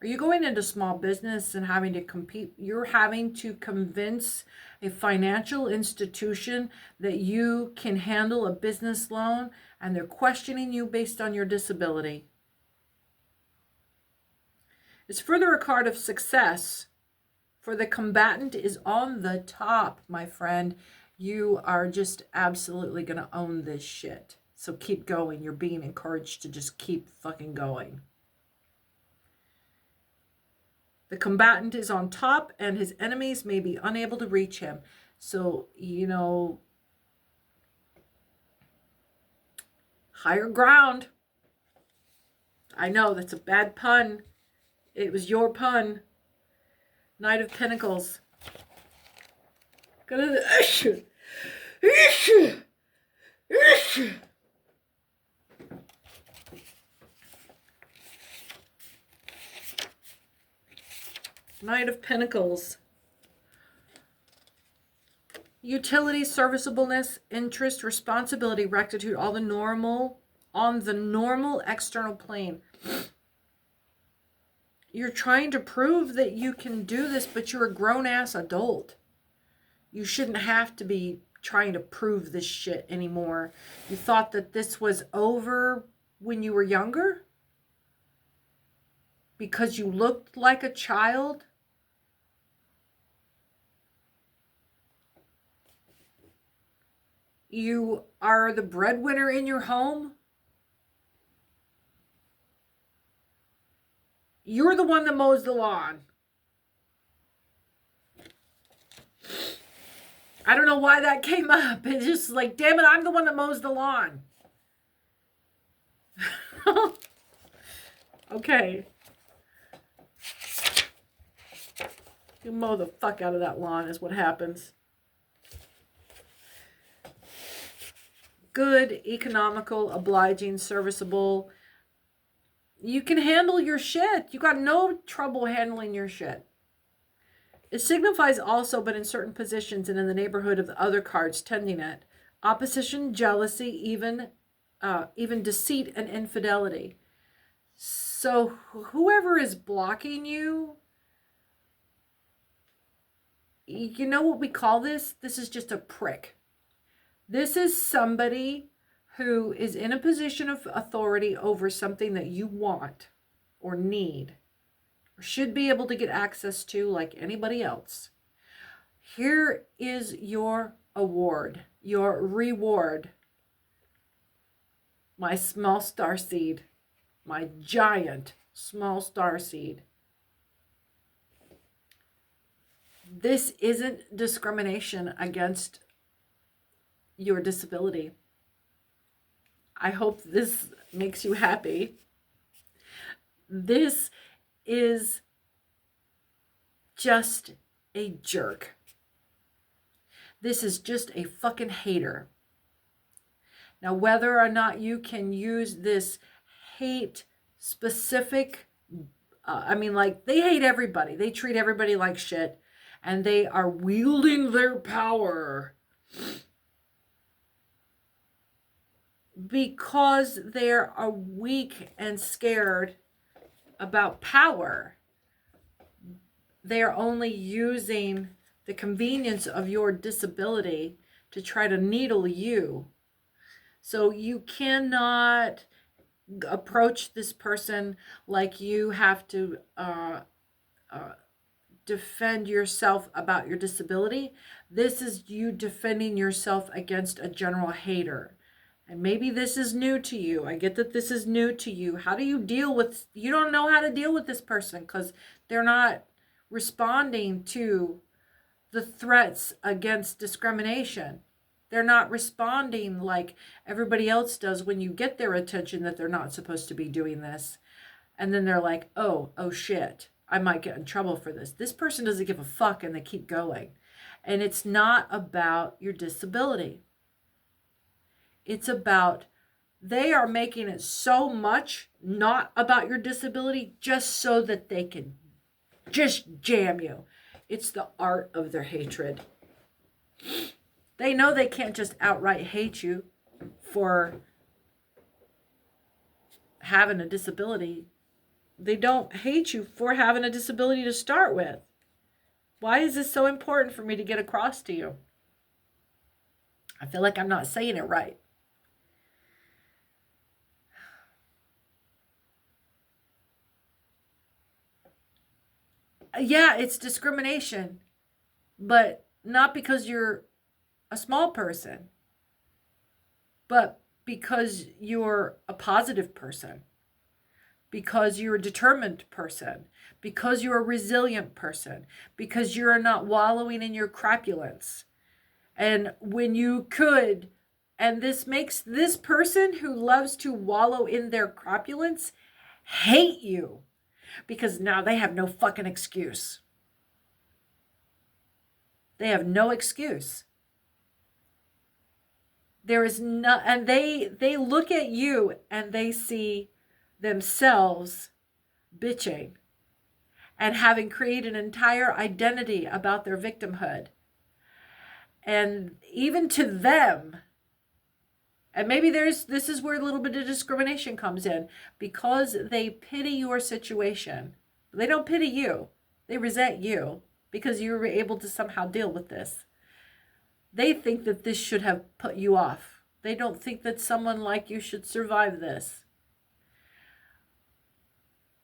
Are you going into small business and having to compete? You're having to convince a financial institution that you can handle a business loan, and they're questioning you based on your disability. It's further a card of success, for the combatant is on the top, my friend. You are just absolutely going to own this shit. So keep going. You're being encouraged to just keep fucking going. The combatant is on top, and his enemies may be unable to reach him. So, higher ground. I know, that's a bad pun. It was your pun. Knight of Pentacles. Knight of Pentacles. Utility, serviceableness, interest, responsibility, rectitude, all the normal, on the normal external plane. You're trying to prove that you can do this, but you're a grown-ass adult. You shouldn't have to be trying to prove this shit anymore. You thought that this was over when you were younger? Because you looked like a child? You are the breadwinner in your home? You're the one that mows the lawn. I don't know why that came up. It's just like, damn it, I'm the one that mows the lawn. Okay. You mow the fuck out of that lawn is what happens. Good, economical, obliging, serviceable. You can handle your shit. You got no trouble handling your shit. It signifies also, but in certain positions and in the neighborhood of the other cards tending it, opposition, jealousy, even deceit and infidelity. So whoever is blocking you, you know what we call this? This is just a prick. This is somebody who is in a position of authority over something that you want or need, or should be able to get access to like anybody else. Here is your award, your reward. My small star seed, my giant small star seed. This isn't discrimination against your disability. I hope this makes you happy. This is just a jerk. This is just a fucking hater. Now, whether or not you can use this hate specific, like they hate everybody. They treat everybody like shit, and they are wielding their power because they are weak and scared about power. They are only using the convenience of your disability to try to needle you. So you cannot approach this person like you have to defend yourself about your disability. This is you defending yourself against a general hater. And maybe this is new to you. I get that this is new to you. How do you deal with, you don't know how to deal with this person because they're not responding to the threats against discrimination. They're not responding like everybody else does when you get their attention that they're not supposed to be doing this. And then they're like, oh shit, I might get in trouble for this. This person doesn't give a fuck and they keep going. And it's not about your disability. It's about, they are making it so much not about your disability just so that they can just jam you. It's the art of their hatred. They know they can't just outright hate you for having a disability. hate you for having a disability to start with. Why is this so important for me to get across to you? I feel like I'm not saying it right. Yeah, it's discrimination, but not because you're a small person, but because you're a positive person, because you're a determined person, because you're a resilient person, because you're not wallowing in your crapulence. And when you could, and this makes this person who loves to wallow in their crapulence hate you, because now they have no fucking excuse. They have no excuse. There is no, and they look at you and they see themselves bitching and having created an entire identity about their victimhood. And even to them, and maybe this is where a little bit of discrimination comes in, because they pity your situation. They don't pity you. They resent you because you were able to somehow deal with this. They think that this should have put you off. They don't think that someone like you should survive this.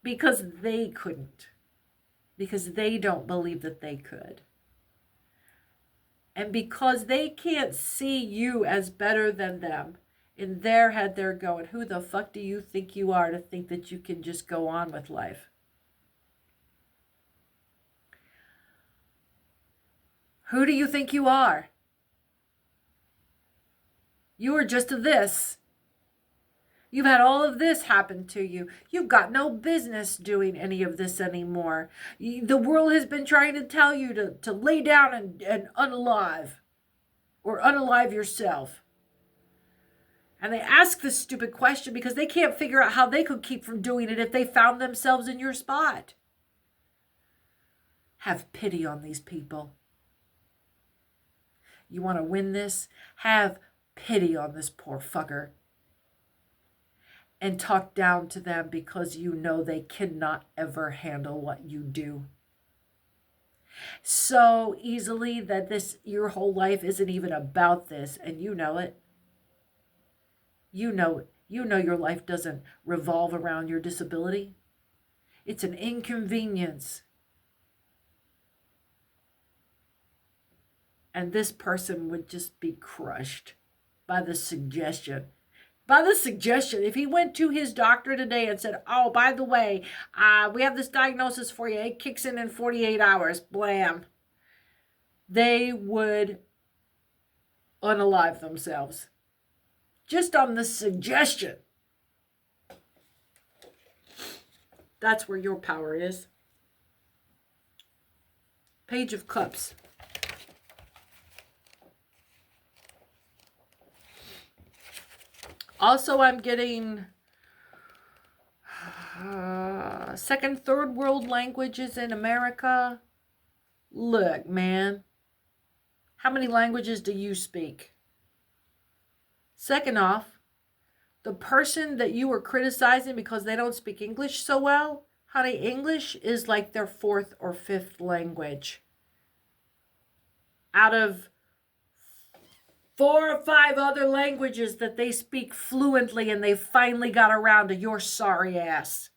Because they couldn't. Because they don't believe that they could. And because they can't see you as better than them, in their head they're going, who the fuck do you think you are to think that you can just go on with life? Who do you think you are? You are just this. You've had all of this happen to you. You've got no business doing any of this anymore. The world has been trying to tell you to lay down and unalive, or unalive yourself. And they ask this stupid question because they can't figure out how they could keep from doing it if they found themselves in your spot. Have pity on these people. You want to win this? Have pity on this poor fucker. And talk down to them because you know they cannot ever handle what you do. So easily that your whole life isn't even about this, and you know it. You know your life doesn't revolve around your disability. It's an inconvenience. And this person would just be crushed by the suggestion. If he went to his doctor today and said, oh, by the way, we have this diagnosis for you. It kicks in 48 hours. Blam. They would unalive themselves. Just on the suggestion. That's where your power is. Page of Cups. Also, I'm getting second, third world languages in America. Look, man. How many languages do you speak? Second off, the person that you were criticizing because they don't speak English so well, honey, English is like their fourth or fifth language. Out of 4 or 5 other languages that they speak fluently, and they finally got around to your sorry ass.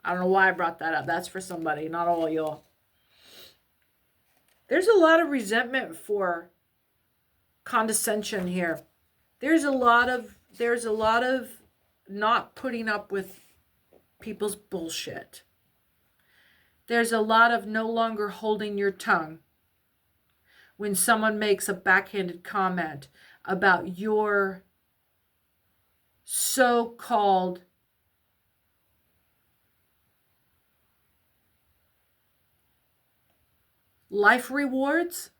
I don't know why I brought that up. That's for somebody, not all y'all. There's a lot of resentment for condescension here. There's a lot of not putting up with people's bullshit. There's a lot of no longer holding your tongue when someone makes a backhanded comment about your so-called life rewards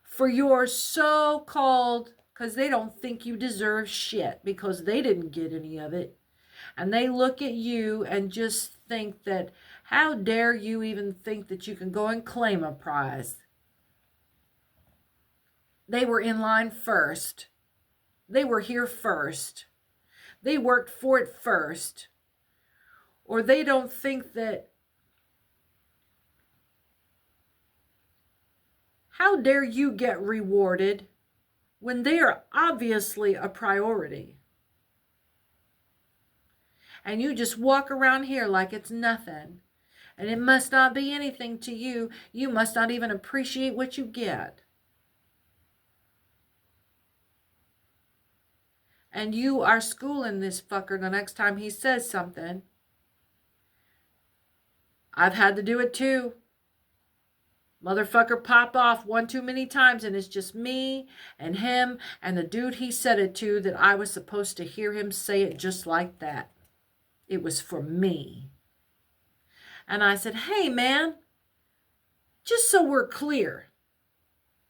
for your so-called, because they don't think you deserve shit because they didn't get any of it. And they look at you and just think that, how dare you even think that you can go and claim a prize? They were in line first. They were here first. They worked for it first. or they don't think that, how dare you get rewarded when they are obviously a priority? And you just walk around here like it's nothing. And it must not be anything to you. You must not even appreciate what you get. And you are schooling this fucker the next time he says something. I've had to do it too. Motherfucker pop off one too many times, and it's just me and him and the dude he said it to that I was supposed to hear him say it just like that. It was for me. And I said, hey man, just so we're clear,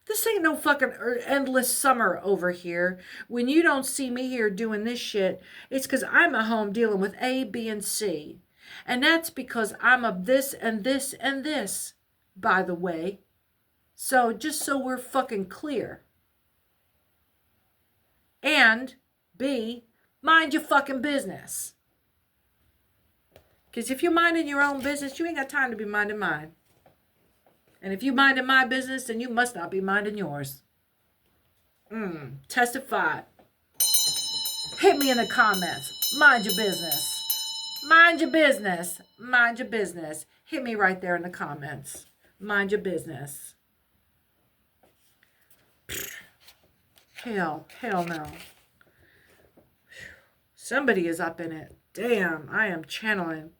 this ain't no fucking endless summer over here. When you don't see me here doing this shit, it's because I'm at home dealing with A, B, and C. And that's because I'm of this and this and this, by the way. So just so we're fucking clear. And B, mind your fucking business. Because if you're minding your own business, you ain't got time to be minding mine. And if you minding my business, then you must not be minding yours. Testify. Hit me in the comments. Mind your business. Mind your business. Mind your business. Hit me right there in the comments. Mind your business. Hell no. Somebody is up in it. Damn, I am channeling.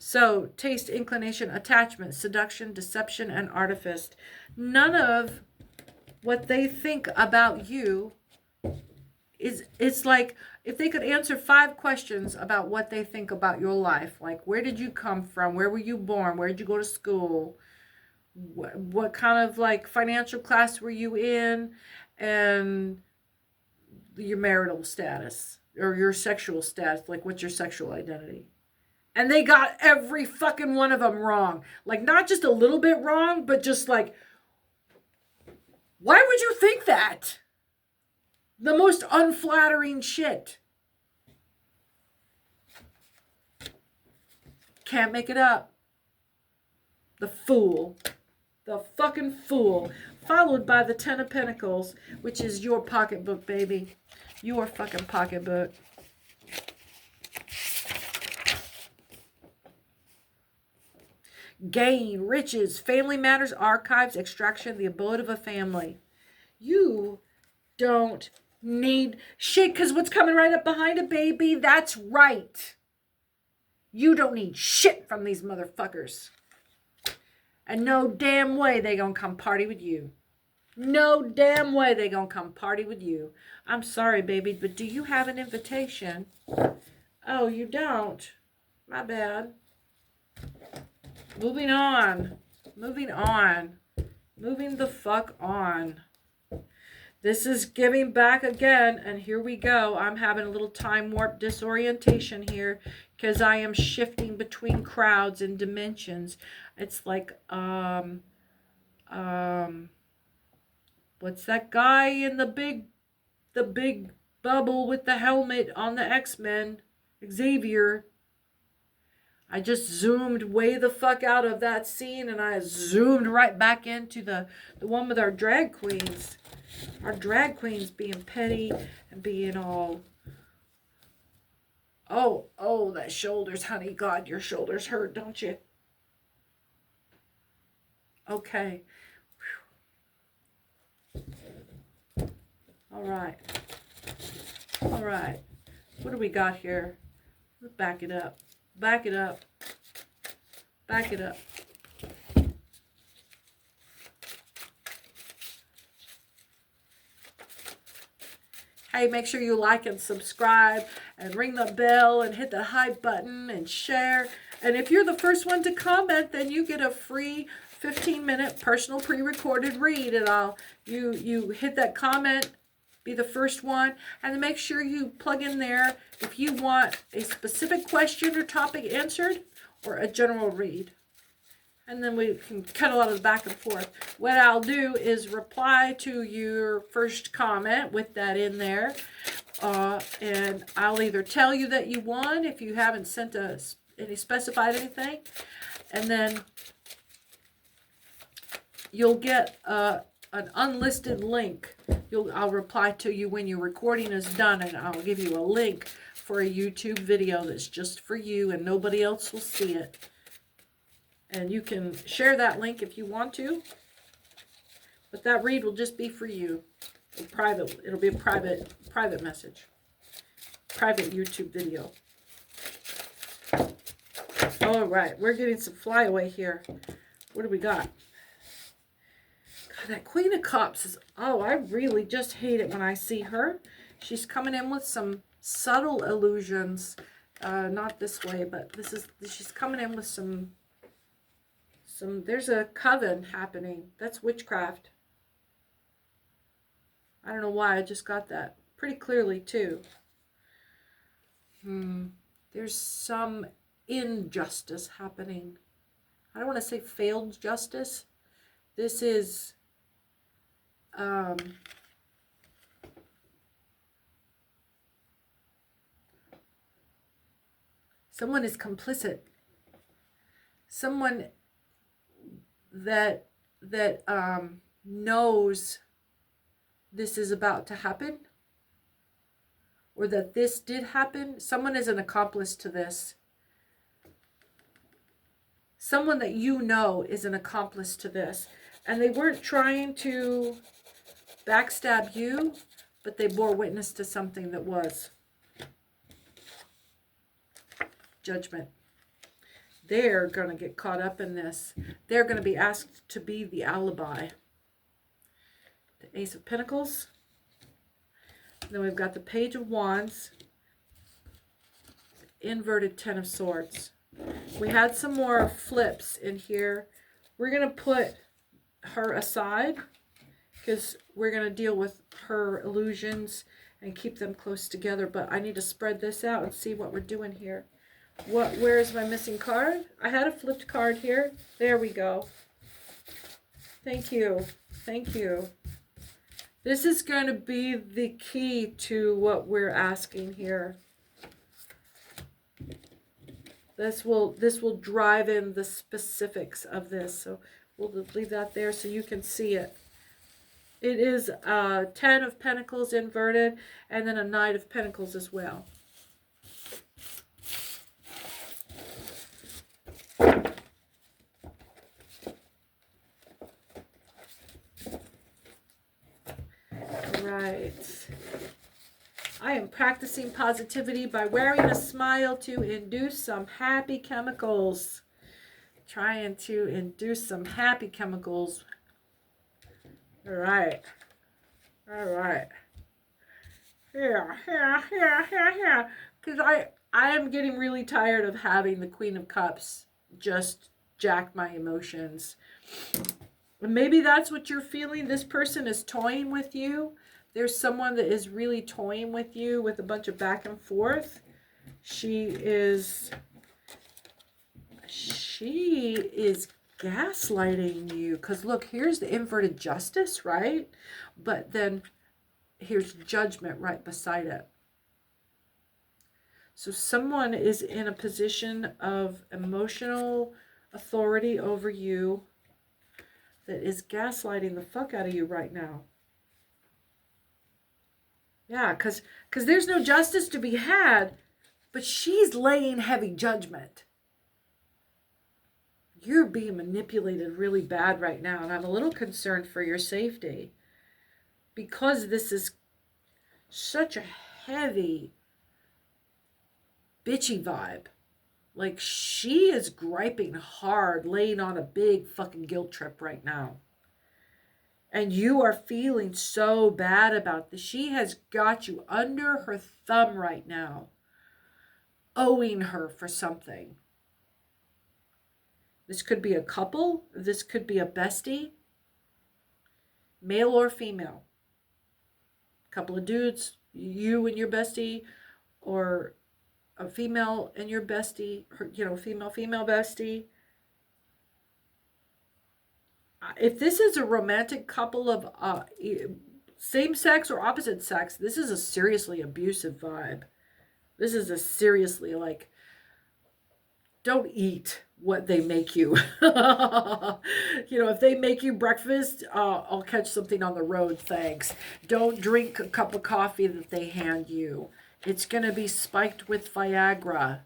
So, taste, inclination, attachment, seduction, deception, and artifice. None of what they think about you is, it's like if they could answer 5 questions about what they think about your life. Like, where did you come from? Where were you born? Where did you go to school? What kind of like financial class were you in? And your marital status or your sexual status. Like, what's your sexual identity? And they got every fucking one of them wrong. Like, not just a little bit wrong, but just like, why would you think that? The most unflattering shit. Can't make it up. The fool. The fucking fool. Followed by the 10 of Pentacles, which is your pocketbook, baby. Your fucking pocketbook. Gain, riches, family matters, archives, extraction, the abode of a family. You don't need shit, because what's coming right up behind it, baby? That's right. You don't need shit from these motherfuckers. And no damn way they gonna come party with you. No damn way they gonna come party with you. I'm sorry, baby, but do you have an invitation? Oh, you don't? My bad. Moving on. Moving on. Moving the fuck on. This is giving back again, and here we go. I'm having a little time warp disorientation here because I am shifting between crowds and dimensions. It's like, what's that guy in the big bubble with the helmet on the X-Men? Xavier. I just zoomed way the fuck out of that scene, and I zoomed right back into the one with our drag queens. Our drag queens being petty and being all, oh, that shoulders, honey. God, your shoulders hurt, don't you? Okay. Whew. All right. All right. What do we got here? Let's back it up. Back it up. Back it up. Hey, make sure you like and subscribe and ring the bell and hit the hype button and share. And if you're the first one to comment, then you get a free 15-minute personal pre-recorded read. And you hit that comment, be the first one, and then make sure you plug in there if you want a specific question or topic answered or a general read. And then we can cut a lot of the back and forth. What I'll do is reply to your first comment with that in there. And I'll either tell you that you won if you haven't sent any specified anything. And then you'll get an unlisted link. I'll reply to you when your recording is done, and I'll give you a link for a YouTube video that's just for you, and nobody else will see it. And you can share that link if you want to, but that read will just be for you. It'll be a private message, private YouTube video. All right, we're getting some flyaway here. What do we got? God, that Queen of Cups is, oh, I really just hate it when I see her. She's coming in with some subtle illusions. Not this way, but she's coming in with some, there's a coven happening. That's witchcraft. I don't know why, I just got that pretty clearly too. There's some injustice happening. I don't want to say failed justice. This is someone is complicit. Someone that knows this is about to happen, or that this did happen. Someone is an accomplice to this. Someone that you know is an accomplice to this. And they weren't trying to backstab you, but they bore witness to something that was. Judgment. They're going to get caught up in this. They're going to be asked to be the alibi. The Ace of Pentacles. And then we've got the Page of Wands. Inverted Ten of Swords. We had some more flips in here. We're going to put her aside because we're going to deal with her illusions and keep them close together. But I need to spread this out and see what we're doing here. Where is my missing card? I had a flipped card here. There we go. Thank you. Thank you. This is going to be the key to what we're asking here. This will drive in the specifics of this. So we'll leave that there so you can see it. It is 10 of Pentacles inverted, and then a Knight of Pentacles as well. Right. I am practicing positivity by wearing a smile to induce some happy chemicals. Trying to induce some happy chemicals. All right. All right. Here. Because I am getting really tired of having the Queen of Cups just jack my emotions. And maybe that's what you're feeling. This person is toying with you. There's someone that is really toying with you with a bunch of back and forth. She is gaslighting you. Because look, here's the inverted justice, right? But then here's judgment right beside it. So someone is in a position of emotional authority over you that is gaslighting the fuck out of you right now. Yeah, because there's no justice to be had, but she's laying heavy judgment. You're being manipulated really bad right now, and I'm a little concerned for your safety. Because this is such a heavy, bitchy vibe. Like, she is griping hard, laying on a big fucking guilt trip right now. And you are feeling so bad about this. She has got you under her thumb right now, owing her for something. This could be a couple. This could be a bestie, male or female. A couple of dudes, you and your bestie, or a female and your bestie, female bestie. If this is a romantic couple of same sex or opposite sex, this is a seriously abusive vibe. This is a seriously, like, don't eat what they make you. If they make you breakfast, I'll catch something on the road, thanks. Don't drink a cup of coffee that they hand you. It's going to be spiked with Viagra.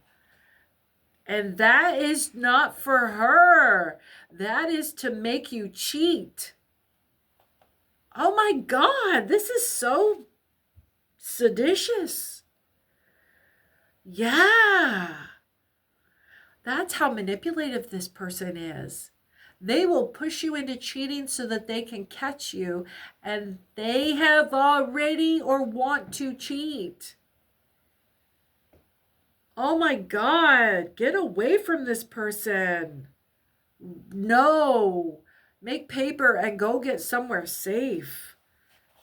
And that is not for her. That is to make you cheat. Oh my God, this is so seditious. Yeah. That's how manipulative this person is. They will push you into cheating so that they can catch you, and they have already or want to cheat. Oh my God, get away from this person. No, make paper and go get somewhere safe.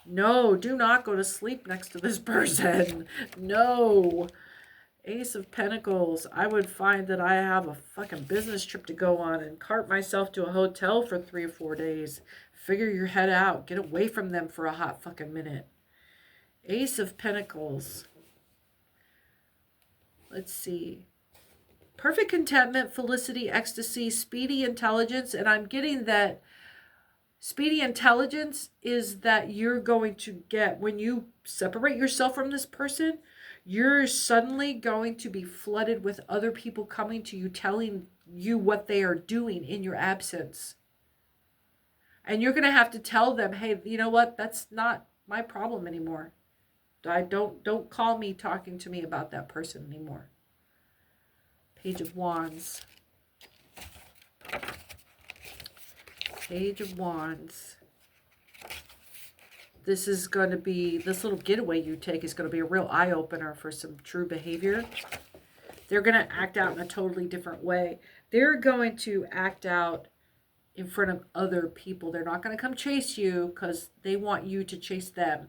No, do not go to sleep next to this person. No. Ace of Pentacles. I would find that I have a fucking business trip to go on and cart myself to a hotel for 3 or 4 days. Figure your head out. Get away from them for a hot fucking minute. Ace of Pentacles. Let's see. Perfect contentment, felicity, ecstasy, speedy intelligence. And I'm getting that speedy intelligence is that you're going to get, when you separate yourself from this person, you're suddenly going to be flooded with other people coming to you, telling you what they are doing in your absence. And you're going to have to tell them, hey, you know what? That's not my problem anymore. Don't call me talking to me about that person anymore. Page of Wands. Page of Wands. This is going to be, this little getaway you take is going to be a real eye-opener for some true behavior. They're going to act out in a totally different way. They're going to act out in front of other people. They're not going to come chase you because they want you to chase them.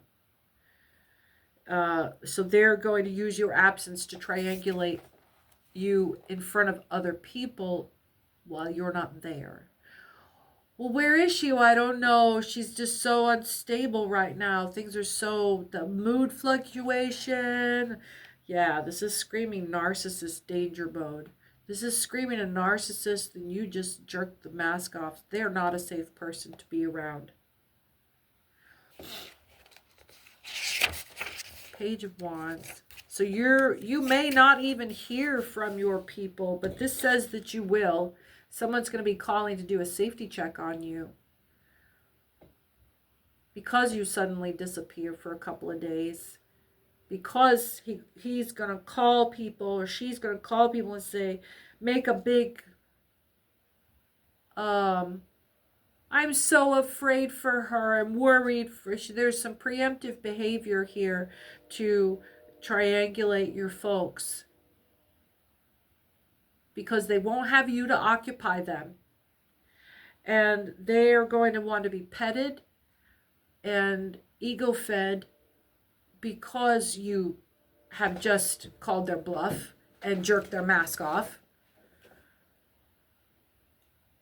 So they're going to use your absence to triangulate you in front of other people while you're not there. Well, where is she? Well, I don't know. She's just so unstable right now. Things are so, the mood fluctuation. Yeah, this is screaming narcissist danger mode. This is screaming a narcissist and you just jerk the mask off. They're not a safe person to be around. Page of Wands. So you may not even hear from your people, but this says that you will. Someone's going to be calling to do a safety check on you because you suddenly disappear for a couple of days. Because he's going to call people, or she's going to call people and say, make a big, I'm so afraid for her. I'm worried for, there's some preemptive behavior here to triangulate your folks. Because they won't have you to occupy them. And they are going to want to be petted and ego-fed because you have just called their bluff and jerked their mask off.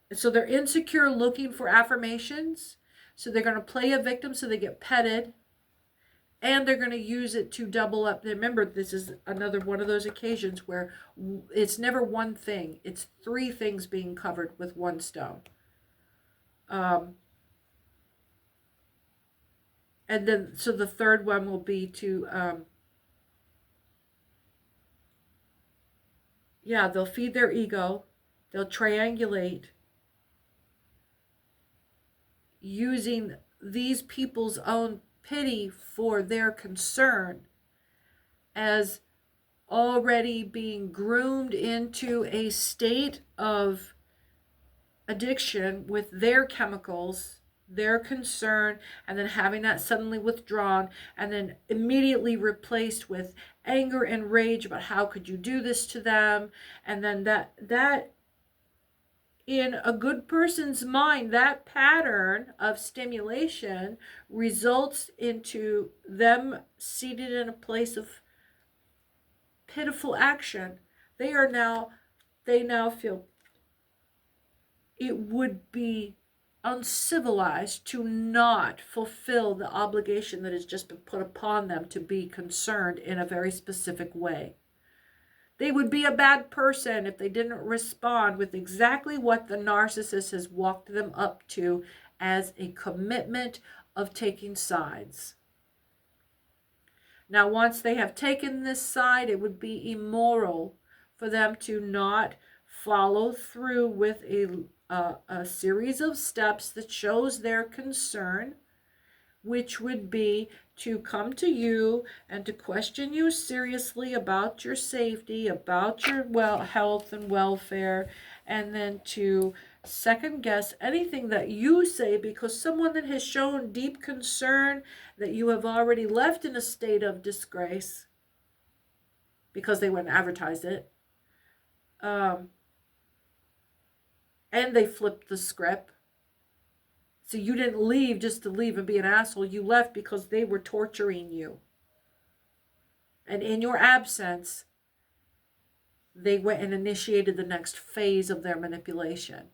And so they're insecure, looking for affirmations. So they're going to play a victim so they get petted. And they're going to use it to double up. Remember, this is another one of those occasions where it's never one thing. It's 3 things being covered with one stone. And then, so the third one will be to, they'll feed their ego. They'll triangulate using these people's own pity for their concern as already being groomed into a state of addiction with their chemicals, their concern, and then having that suddenly withdrawn and then immediately replaced with anger and rage about how could you do this to them. And then that in a good person's mind, that pattern of stimulation results into them seated in a place of pitiful action. They now feel it would be uncivilized to not fulfill the obligation that has just been put upon them to be concerned in a very specific way. They would be a bad person if they didn't respond with exactly what the narcissist has walked them up to as a commitment of taking sides. Now, once they have taken this side, it would be immoral for them to not follow through with a series of steps that shows their concern, which would be to come to you and to question you seriously about your safety, about your health and welfare, and then to second guess anything that you say, because someone that has shown deep concern that you have already left in a state of disgrace because they wouldn't advertise it, and they flipped the script. So you didn't leave just to leave and be an asshole. You left because they were torturing you. And in your absence, they went and initiated the next phase of their manipulation.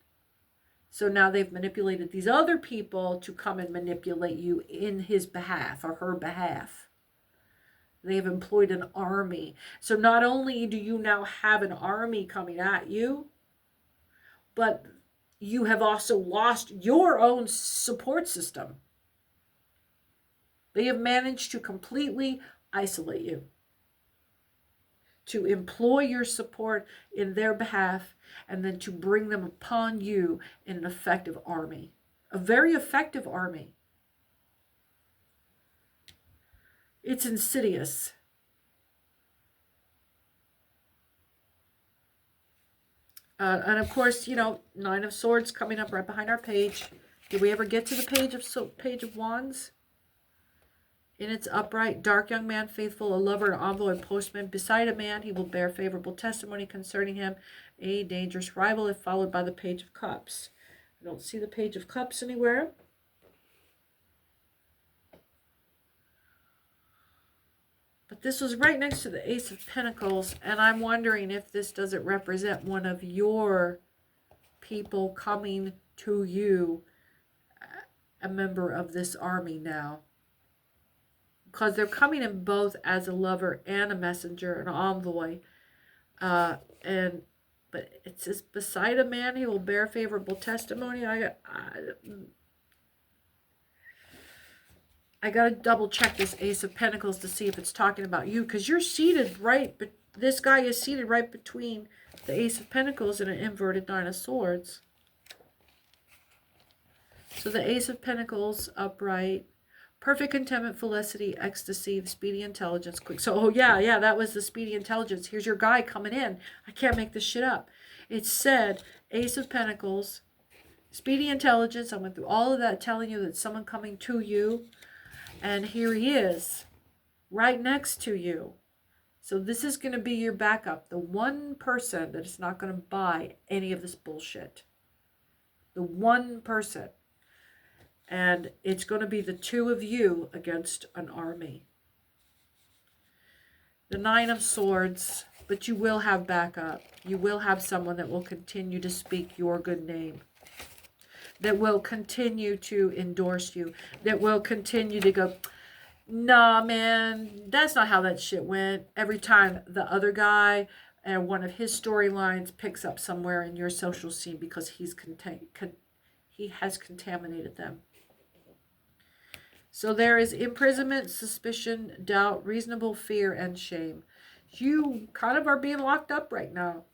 So now they've manipulated these other people to come and manipulate you in his behalf or her behalf. They've employed an army. So not only do you now have an army coming at you, but you have also lost your own support system. They have managed to completely isolate you, to employ your support in their behalf, and then to bring them upon you in an effective army. A very effective army. It's insidious. And of course, Nine of Swords coming up right behind our page. Did we ever get to the Page of Wands? In its upright, dark young man, faithful, a lover, an envoy, and postman. Beside a man, he will bear favorable testimony concerning him. A dangerous rival, if followed by the Page of Cups. I don't see the Page of Cups anywhere. But this was right next to the Ace of Pentacles, and I'm wondering if this doesn't represent one of your people coming to you, a member of this army now. Because they're coming in both as a lover and a messenger, an envoy. But it says, beside a man, he will bear favorable testimony. I got to double check this Ace of Pentacles to see if it's talking about you, because you're seated right, but this guy is seated right between the Ace of Pentacles and an inverted Nine of Swords. So the Ace of Pentacles upright, perfect contentment, felicity, ecstasy, speedy intelligence, quick. So, yeah, that was the speedy intelligence. Here's your guy coming in. I can't make this shit up. It said Ace of Pentacles, speedy intelligence. I went through all of that telling you that someone coming to you. And here he is, right next to you. So this is going to be your backup. The one person that is not going to buy any of this bullshit. The one person. And it's going to be the two of you against an army. The Nine of Swords. But you will have backup. You will have someone that will continue to speak your good name. That will continue to endorse you, that will continue to go, nah, man, that's not how that shit went. Every time the other guy and one of his storylines picks up somewhere in your social scene because he has contaminated them. So there is imprisonment, suspicion, doubt, reasonable fear, and shame. You kind of are being locked up right now.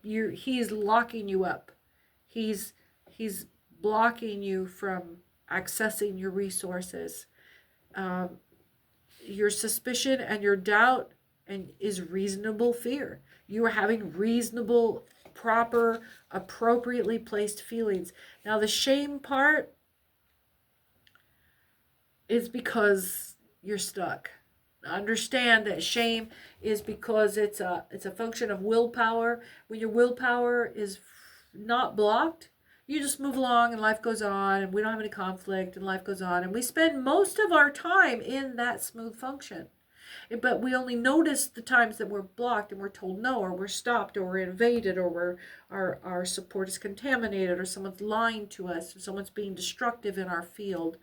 He's locking you up. He's blocking you from accessing your resources. Your suspicion and your doubt is reasonable fear. You are having reasonable, proper, appropriately placed feelings. Now the shame part is because you're stuck. Understand that shame is because it's a function of willpower. When your willpower is not blocked, you just move along and life goes on and we don't have any conflict and life goes on. And we spend most of our time in that smooth function. But we only notice the times that we're blocked and we're told no, or we're stopped, or we're invaded, or our support is contaminated, or someone's lying to us, or someone's being destructive in our field.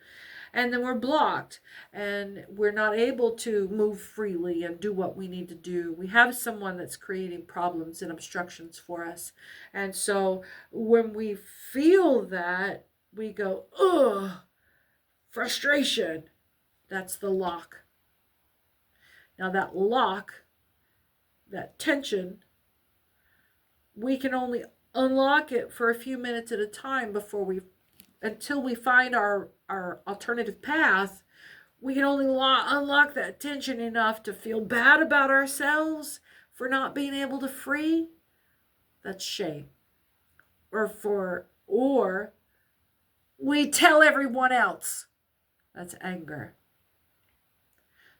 And then we're blocked and we're not able to move freely and do what we need to do. We have someone that's creating problems and obstructions for us. And so when we feel that, we go, ugh, frustration. That's the lock. Now that lock, that tension, we can only unlock it for a few minutes at a time until we find our alternative path. We can only unlock that tension enough to feel bad about ourselves for not being able to free. That's shame. Or we tell everyone else. That's anger.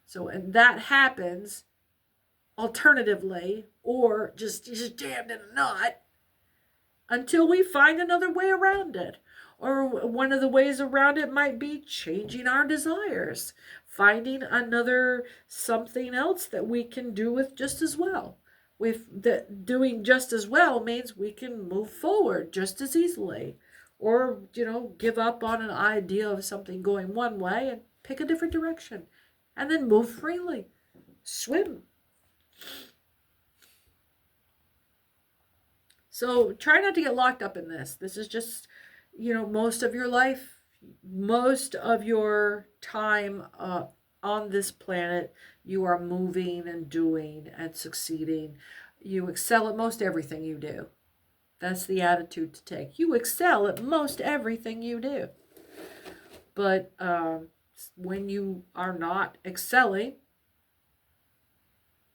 So, and that happens alternatively, or just jammed in a knot, until we find another way around it. Or one of the ways around it might be changing our desires, finding another something else that we can do with just as well. Doing just as well means we can move forward just as easily. Or, give up on an idea of something going one way and pick a different direction. And then move freely. Swim. So try not to get locked up in this. This is just, most of your life, most of your time on this planet, you are moving and doing and succeeding. You excel at most everything you do. That's the attitude to take. You excel at most everything you do. But when you are not excelling,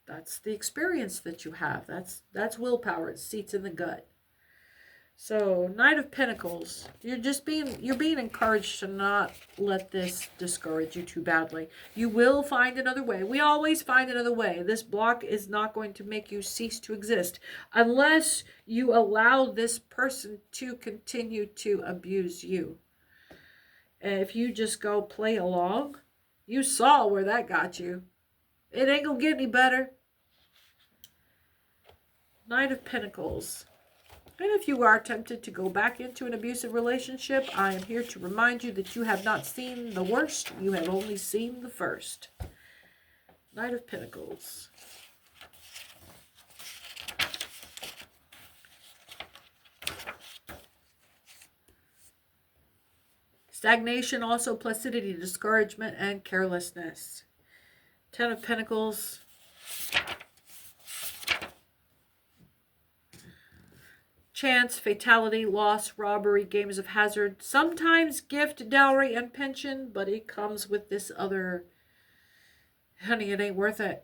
that's the experience that you have. That's willpower. It's seats in the gut. So, Knight of Pentacles, you're being encouraged to not let this discourage you too badly. You will find another way. We always find another way. This block is not going to make you cease to exist unless you allow this person to continue to abuse you. And if you just go play along, you saw where that got you. It ain't gonna get any better. Knight of Pentacles. And if you are tempted to go back into an abusive relationship, I am here to remind you that you have not seen the worst. You have only seen the first. Knight of Pentacles. Stagnation, also placidity, discouragement, and carelessness. Ten of Pentacles. Chance, fatality, loss, robbery, games of hazard. Sometimes gift, dowry, and pension, but it comes with this other. Honey, it ain't worth it.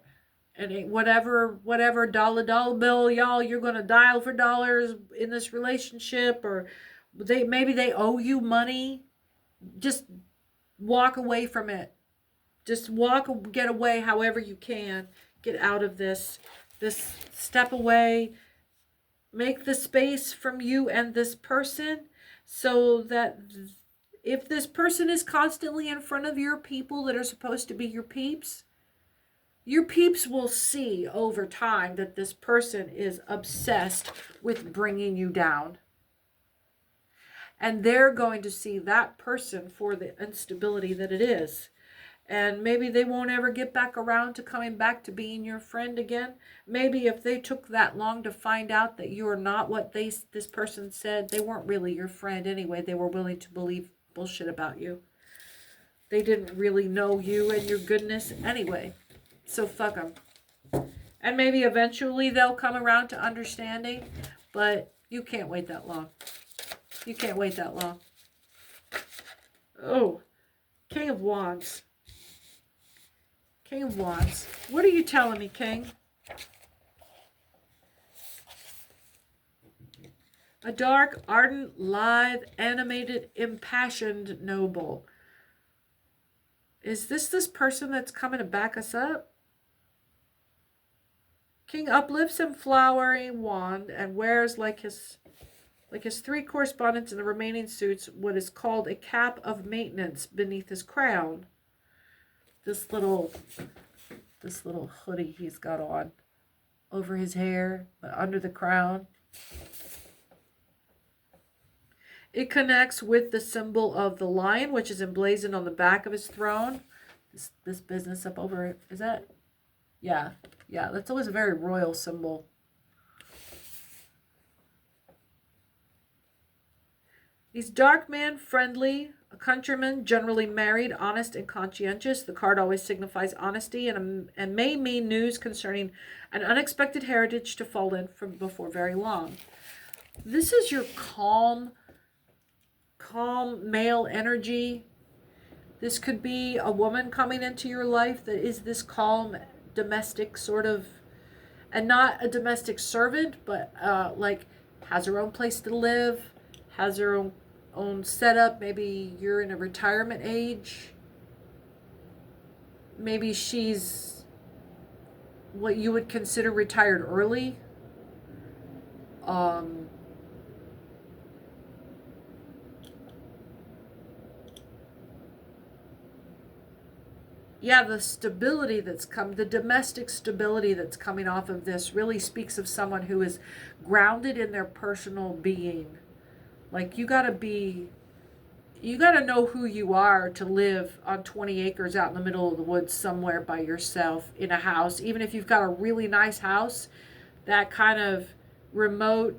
It ain't whatever dollar bill, y'all, you're going to dial for dollars in this relationship, or maybe they owe you money. Just walk away from it. Just get away however you can. Get out of this. Step away. Make the space from you and this person so that if this person is constantly in front of your people that are supposed to be your peeps will see over time that this person is obsessed with bringing you down. And they're going to see that person for the instability that it is. And maybe they won't ever get back around to coming back to being your friend again. Maybe if they took that long to find out that you're not what this person said, they weren't really your friend anyway. They were willing to believe bullshit about you. They didn't really know you and your goodness anyway. So fuck them. And maybe eventually they'll come around to understanding, but you can't wait that long. You can't wait that long. Oh, King of Wands. King of Wands. What are you telling me, King? A dark, ardent, lithe, animated, impassioned noble. Is this person that's coming to back us up? King uplifts and flowering wand and wears like his three correspondents in the remaining suits what is called a cap of maintenance beneath his crown. This little hoodie he's got on over his hair, under the crown. It connects with the symbol of the lion, which is emblazoned on the back of his throne. This business up over, is that? Yeah, yeah, that's always a very royal symbol. He's dark man, friendly, a countryman, generally married, honest, and conscientious. The card always signifies honesty and may mean news concerning an unexpected heritage to fall in from before very long. This is your calm male energy. This could be a woman coming into your life that is this calm domestic sort of, and not a domestic servant, but like has her own place to live, has her own setup. Maybe you're in a retirement age. Maybe she's what you would consider retired early. Yeah, the stability the domestic stability that's coming off of this really speaks of someone who is grounded in their personal being. Like you gotta know who you are to live on 20 acres out in the middle of the woods somewhere by yourself in a house. Even if you've got a really nice house, that kind of remote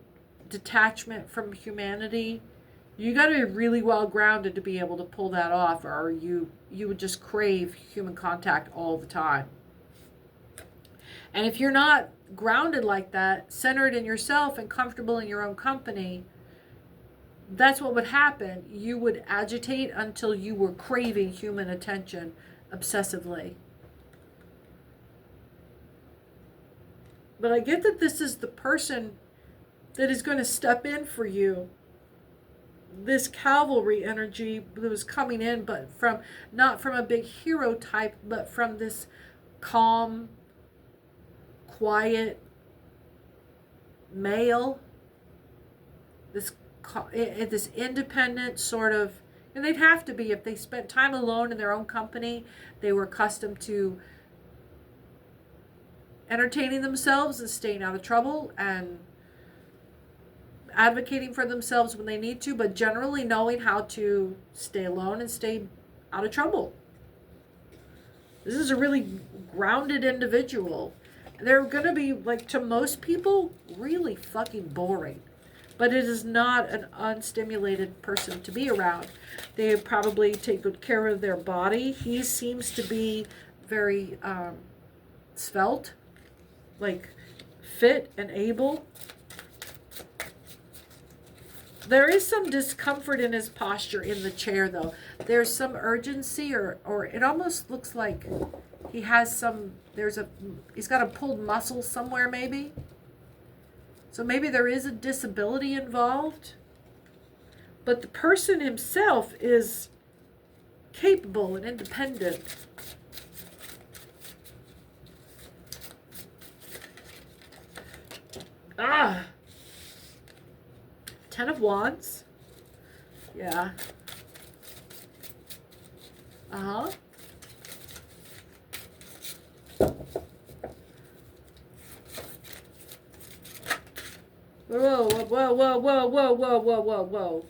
detachment from humanity, you got to be really well grounded to be able to pull that off, or you would just crave human contact all the time. And if you're not grounded like that, centered in yourself and comfortable in your own company, that's what would happen. You would agitate until you were craving human attention obsessively. But I get that this is the person that is going to step in for you. This cavalry energy that was coming in, but not from a big hero type, but from this calm, quiet male. This independent sort of, and they'd have to be if they spent time alone in their own company. They were accustomed to entertaining themselves and staying out of trouble and advocating for themselves when they need to, but generally knowing how to stay alone and stay out of trouble. This is a really grounded individual. They're going to be, like, to most people, really fucking boring. But it is not an unstimulated person to be around. They probably take good care of their body. He seems to be very svelte, like fit and able. There is some discomfort in his posture in the chair, though. There's some urgency, or it almost looks like he has some, he's got a pulled muscle somewhere, maybe. So maybe there is a disability involved. But the person himself is capable and independent. Ten of Wands. Yeah. Uh-huh. Whoa, whoa, whoa, whoa, whoa, whoa, whoa, whoa, whoa.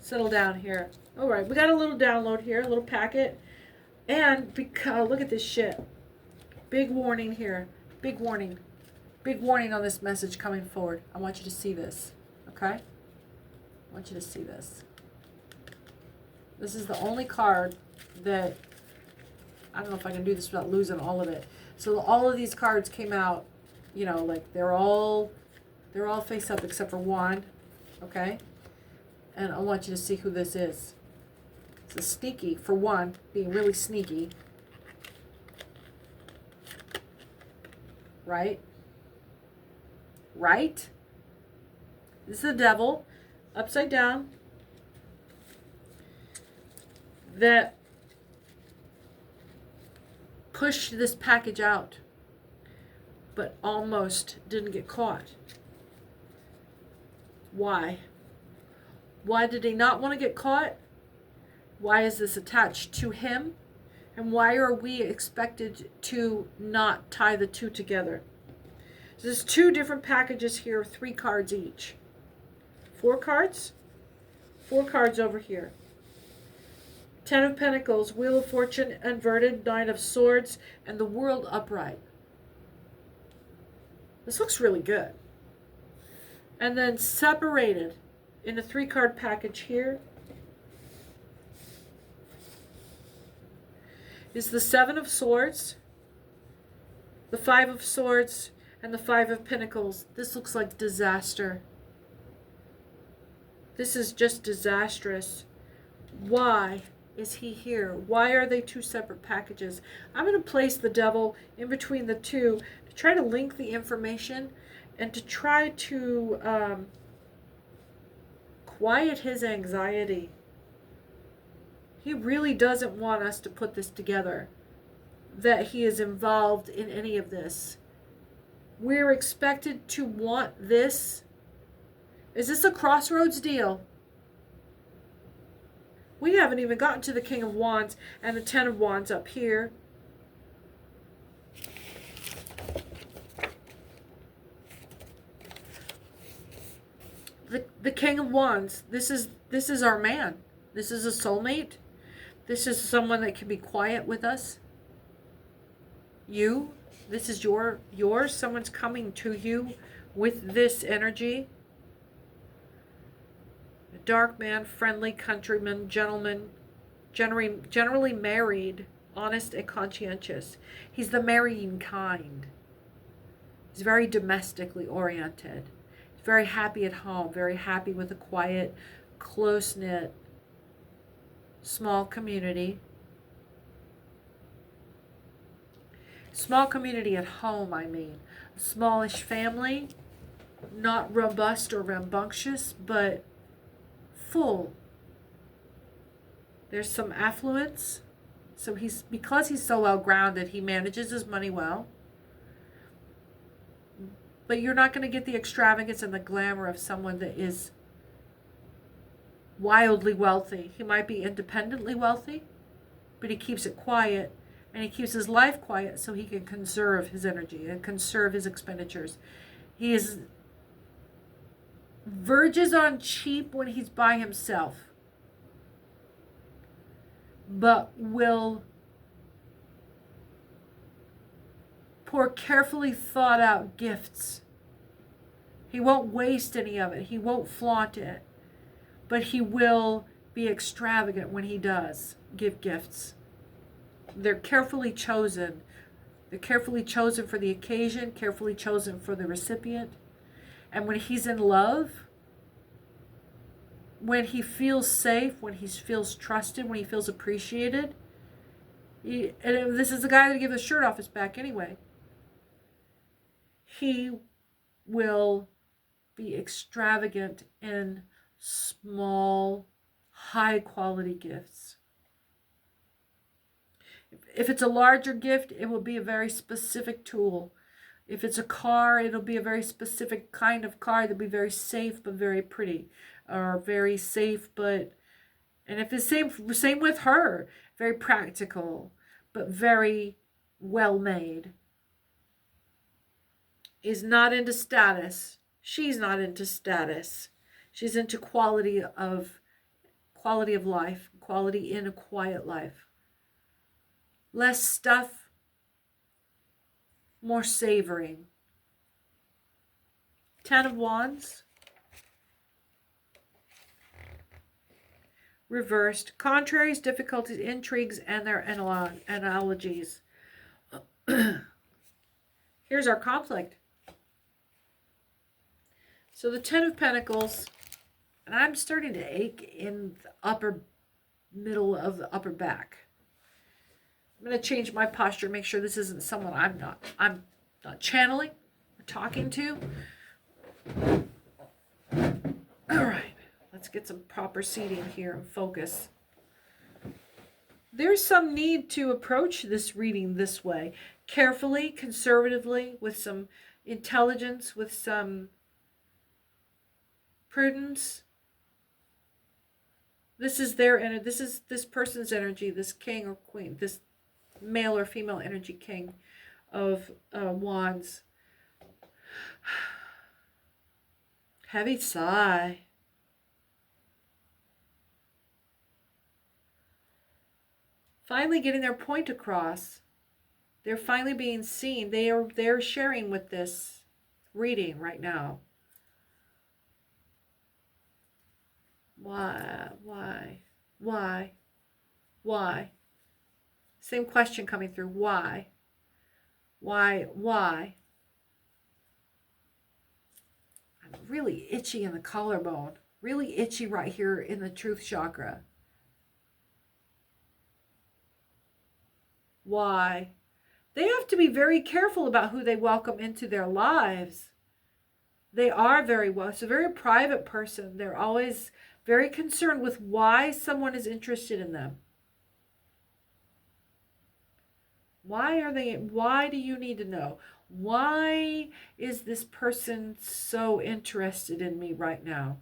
Settle down here. All right, we got a little download here, a little packet. And because, look at this shit. Big warning here. Big warning. Big warning on this message coming forward. I want you to see this. Okay? I want you to see this. This is the only card that, I don't know if I can do this without losing all of it. So all of these cards came out, you know, like they're all face up except for one. Okay? And I want you to see who this is. It's a sneaky, for one, being really sneaky. Right? Right? This is the devil, upside down, that pushed this package out, but almost didn't get caught. Why? Why did he not want to get caught? Why is this attached to him? And why are we expected to not tie the two together? So there's two different packages here, 3 cards each. 4 cards? 4 cards over here. 10 of Pentacles, Wheel of Fortune inverted, 9 of Swords, and the World upright. This looks really good. And then separated in a 3-card package here is the 7 of Swords, the 5 of Swords, and the 5 of Pentacles. This looks like disaster. This is just disastrous. Why is he here? Why are they 2 separate packages? I'm going to place the Devil in between the 2 to try to link the information and to try to quiet his anxiety. He really doesn't want us to put this together, that he is involved in any of this. We're expected to want this. Is this a crossroads deal? We haven't even gotten to the King of Wands and the 10 of Wands up here. The King of Wands, this is our man. This is a soulmate. This is someone that can be quiet with us. This is yours. Someone's coming to you with this energy. A dark man, friendly countryman, gentleman, generally married, honest and conscientious. He's the marrying kind. He's very domestically oriented. He's very happy at home, very happy with a quiet, close-knit, small community. Small community at home, I mean. A smallish family, not robust or rambunctious, but full. There's some affluence. So because he's so well grounded, he manages his money well. But you're not going to get the extravagance and the glamour of someone that is wildly wealthy. He might be independently wealthy, but he keeps it quiet, and he keeps his life quiet so he can conserve his energy and conserve his expenditures. He verges on cheap when he's by himself, but will pour carefully thought out gifts. He won't waste any of it. He won't flaunt it. But he will be extravagant when he does give gifts. They're carefully chosen. They're carefully chosen for the occasion, carefully chosen for the recipient. And when he's in love, when he feels safe, when he feels trusted, when he feels appreciated, and this is the guy that gives the shirt off his back anyway, he will be extravagant in small, high-quality gifts. If it's a larger gift, it will be a very specific tool. If it's a car, it'll be a very specific kind of car that'll be very safe but very pretty. Or very safe but... And if it's same with her. Very practical but very well made. Is not into status. She's not into status. She's into quality of life, quality in a quiet life. Less stuff, more savoring. 10 of Wands. Reversed. Contraries, difficulties, intrigues, and their analogies. Here's our conflict. So the 10 of Pentacles, and I'm starting to ache in the upper middle of the upper back. I'm going to change my posture, make sure this isn't someone I'm not channeling or talking to. All right, let's get some proper seating here and focus. There's some need to approach this reading this way, carefully, conservatively, with some intelligence, with some prudence. This is their energy. This is this person's energy, this king or queen, this male or female energy king of wands. Heavy sigh. finally getting their point across. They're finally being seen. They're sharing with this reading right now. Why? Why? Same question coming through. Why? I'm really itchy in the collarbone. Really itchy right here in the truth chakra. Why? They have to be very careful about who they welcome into their lives. They are very well. It's a very private person. They're always very concerned with why someone is interested in them. Why do you need to know? Why is this person so interested in me right now?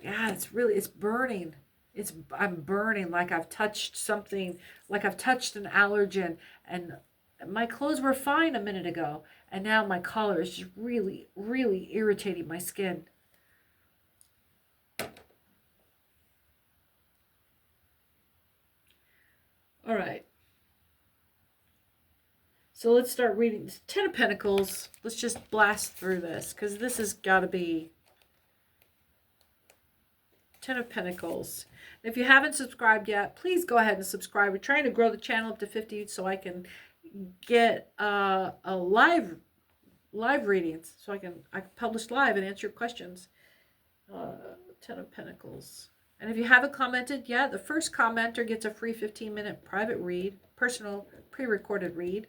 Yeah, it's burning. I'm burning like I've touched something, like I've touched an allergen, and my clothes were fine a minute ago, and now my collar is just really, really irritating my skin. All right. So let's start reading. Ten of Pentacles. Let's just blast through this, because this has got to be Ten of Pentacles. If you haven't subscribed yet, please go ahead and subscribe. We're trying to grow the channel up to 50 so I can get a live readings, so I can publish live and answer your questions. Ten of Pentacles. And if you haven't commented yet, the first commenter gets a free 15-minute private read, personal pre-recorded read.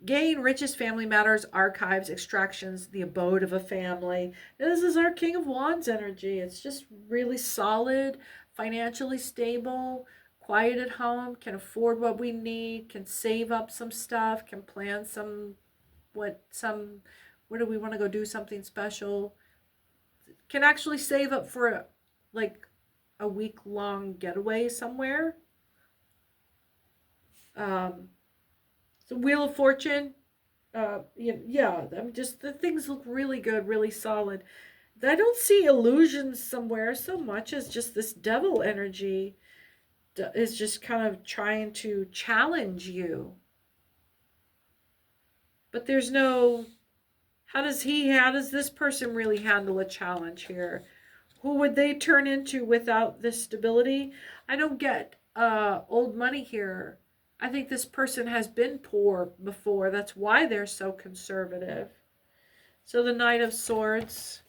Gain, riches, family matters, archives, extractions, the abode of a family. This is our King of Wands energy. It's just really solid, financially stable, quiet at home, can afford what we need, can save up some stuff, can plan where do we want to go do something special, can actually save up for like a week-long getaway somewhere. The Wheel of Fortune, yeah, I'm just, the things look really good, really solid. I don't see illusions somewhere so much as just this devil energy is just kind of trying to challenge you. But there's no, how does this person really handle a challenge here? Who would they turn into without this stability? I don't get old money here. I think this person has been poor before. That's why they're so conservative. So the Knight of Swords.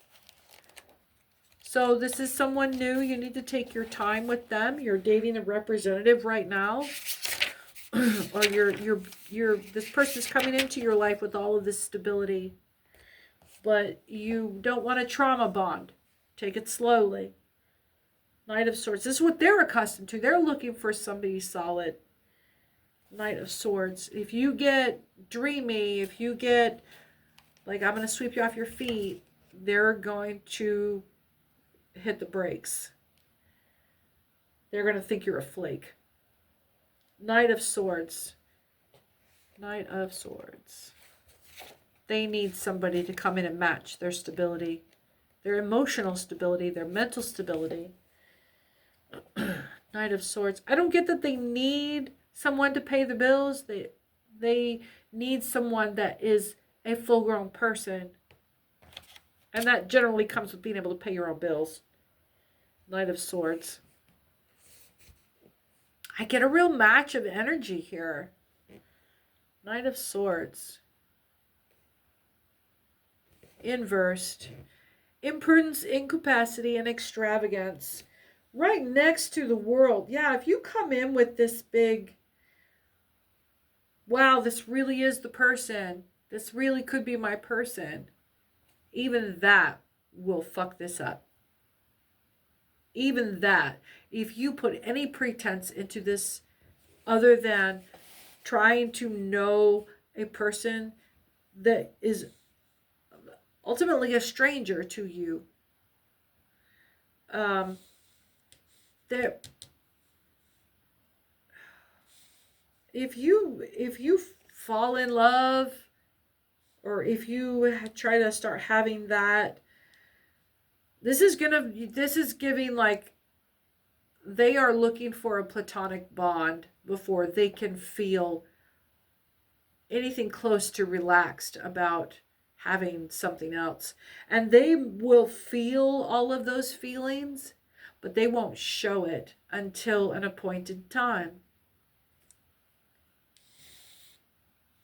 So this is someone new. You need to take your time with them. You're dating a representative right now. Or this person's coming into your life with all of this stability. But you don't want a trauma bond. Take it slowly. Knight of Swords. This is what they're accustomed to. They're looking for somebody solid. Knight of Swords. If you get dreamy, if you get like, I'm going to sweep you off your feet, they're going to hit the brakes. They're going to think you're a flake. Knight of Swords. Knight of Swords. They need somebody to come in and match their stability, their emotional stability, their mental stability. Knight of Swords. I don't get that they need someone to pay the bills. They need someone that is a full-grown person. And that generally comes with being able to pay your own bills. Knight of Swords. I get a real match of energy here. Knight of Swords. Inversed. Imprudence, incapacity, and extravagance. Right next to the World. Yeah, if you come in with this big, wow, this really is the person. This really could be my person. Even that will fuck this up. Even that. If you put any pretense into this other than trying to know a person that is ultimately a stranger to you, that if you fall in love, or if you try to start having that This is giving like they are looking for a platonic bond before they can feel anything close to relaxed about having something else. And they will feel all of those feelings, but they won't show it until an appointed time.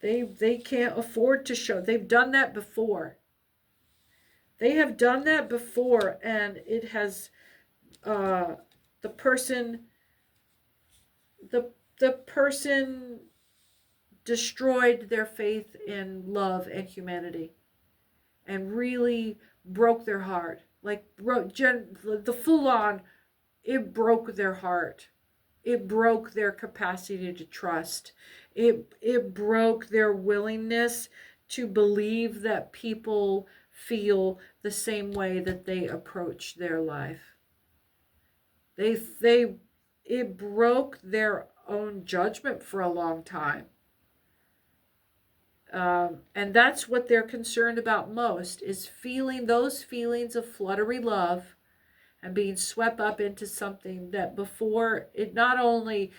They can't afford to show. They've done that before. They have done that before, and it has the person destroyed their faith in love and humanity, and really broke their heart. Like the full on, it broke their heart. It broke their capacity to trust. It broke their willingness to believe that people feel the same way that they approach their life. It broke their own judgment for a long time. And that's what they're concerned about most, is feeling those feelings of fluttery love and being swept up into something that before it not only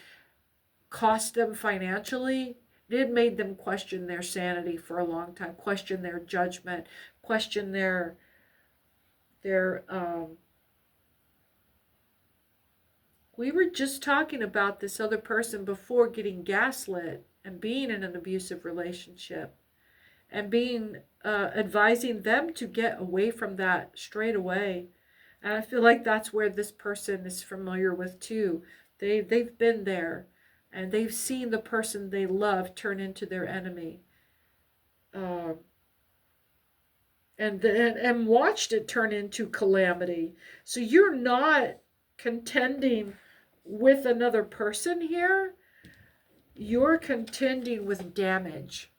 cost them financially, it made them question their sanity for a long time, question their judgment, question their we were just talking about this other person before getting gaslit and being in an abusive relationship and being advising them to get away from that straight away. And I feel like that's where this person is familiar with too. They've been there, and they've seen the person they love turn into their enemy, and watched it turn into calamity. So you're not contending with another person here. You're contending with damage.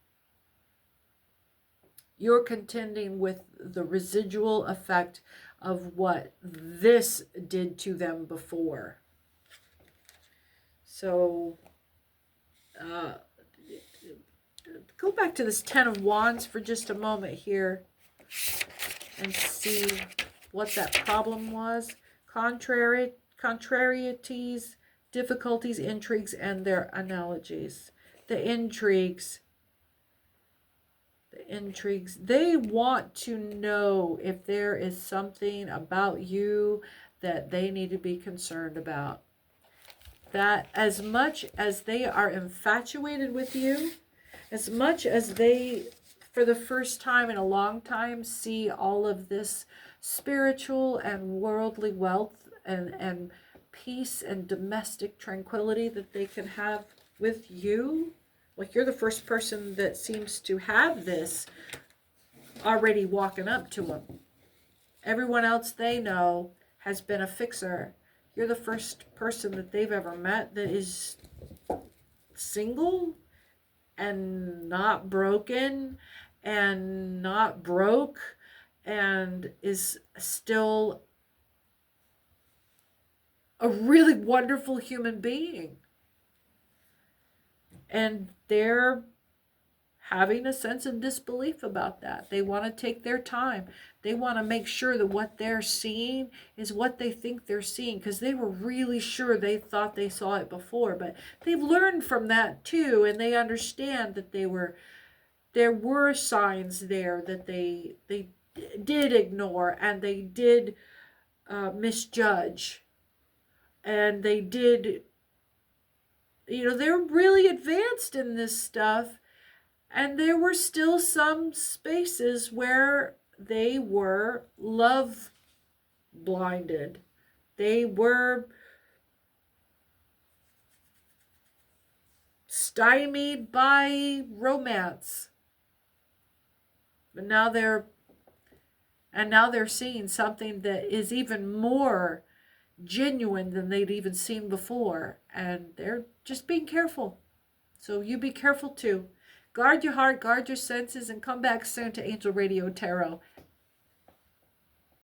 You're contending with the residual effect of what this did to them before. So, go back to this Ten of Wands for just a moment here and see what that problem was. Contrarieties, difficulties, intrigues, and their analogies. The intrigues, they want to know if there is something about you that they need to be concerned about. That as much as they are infatuated with you, as much as they, for the first time in a long time, see all of this spiritual and worldly wealth and peace and domestic tranquility that they can have with you, like you're the first person that seems to have this already walking up to them. Everyone else they know has been a fixer. You're the first person that they've ever met that is single and not broken and not broke and is still a really wonderful human being. And they're having a sense of disbelief about that. They want to take their time. They want to make sure that what they're seeing is what they think they're seeing, because they were really sure they thought they saw it before. But they've learned from that too, and they understand that there were signs there that they did ignore, and they did misjudge, and they did, they're really advanced in this stuff. And there were still some spaces where they were love blinded. They were stymied by romance. But now they're seeing something that is even more genuine than they'd even seen before. And they're just being careful. So you be careful too. Guard your heart, guard your senses, and come back soon to Angel Radio Tarot.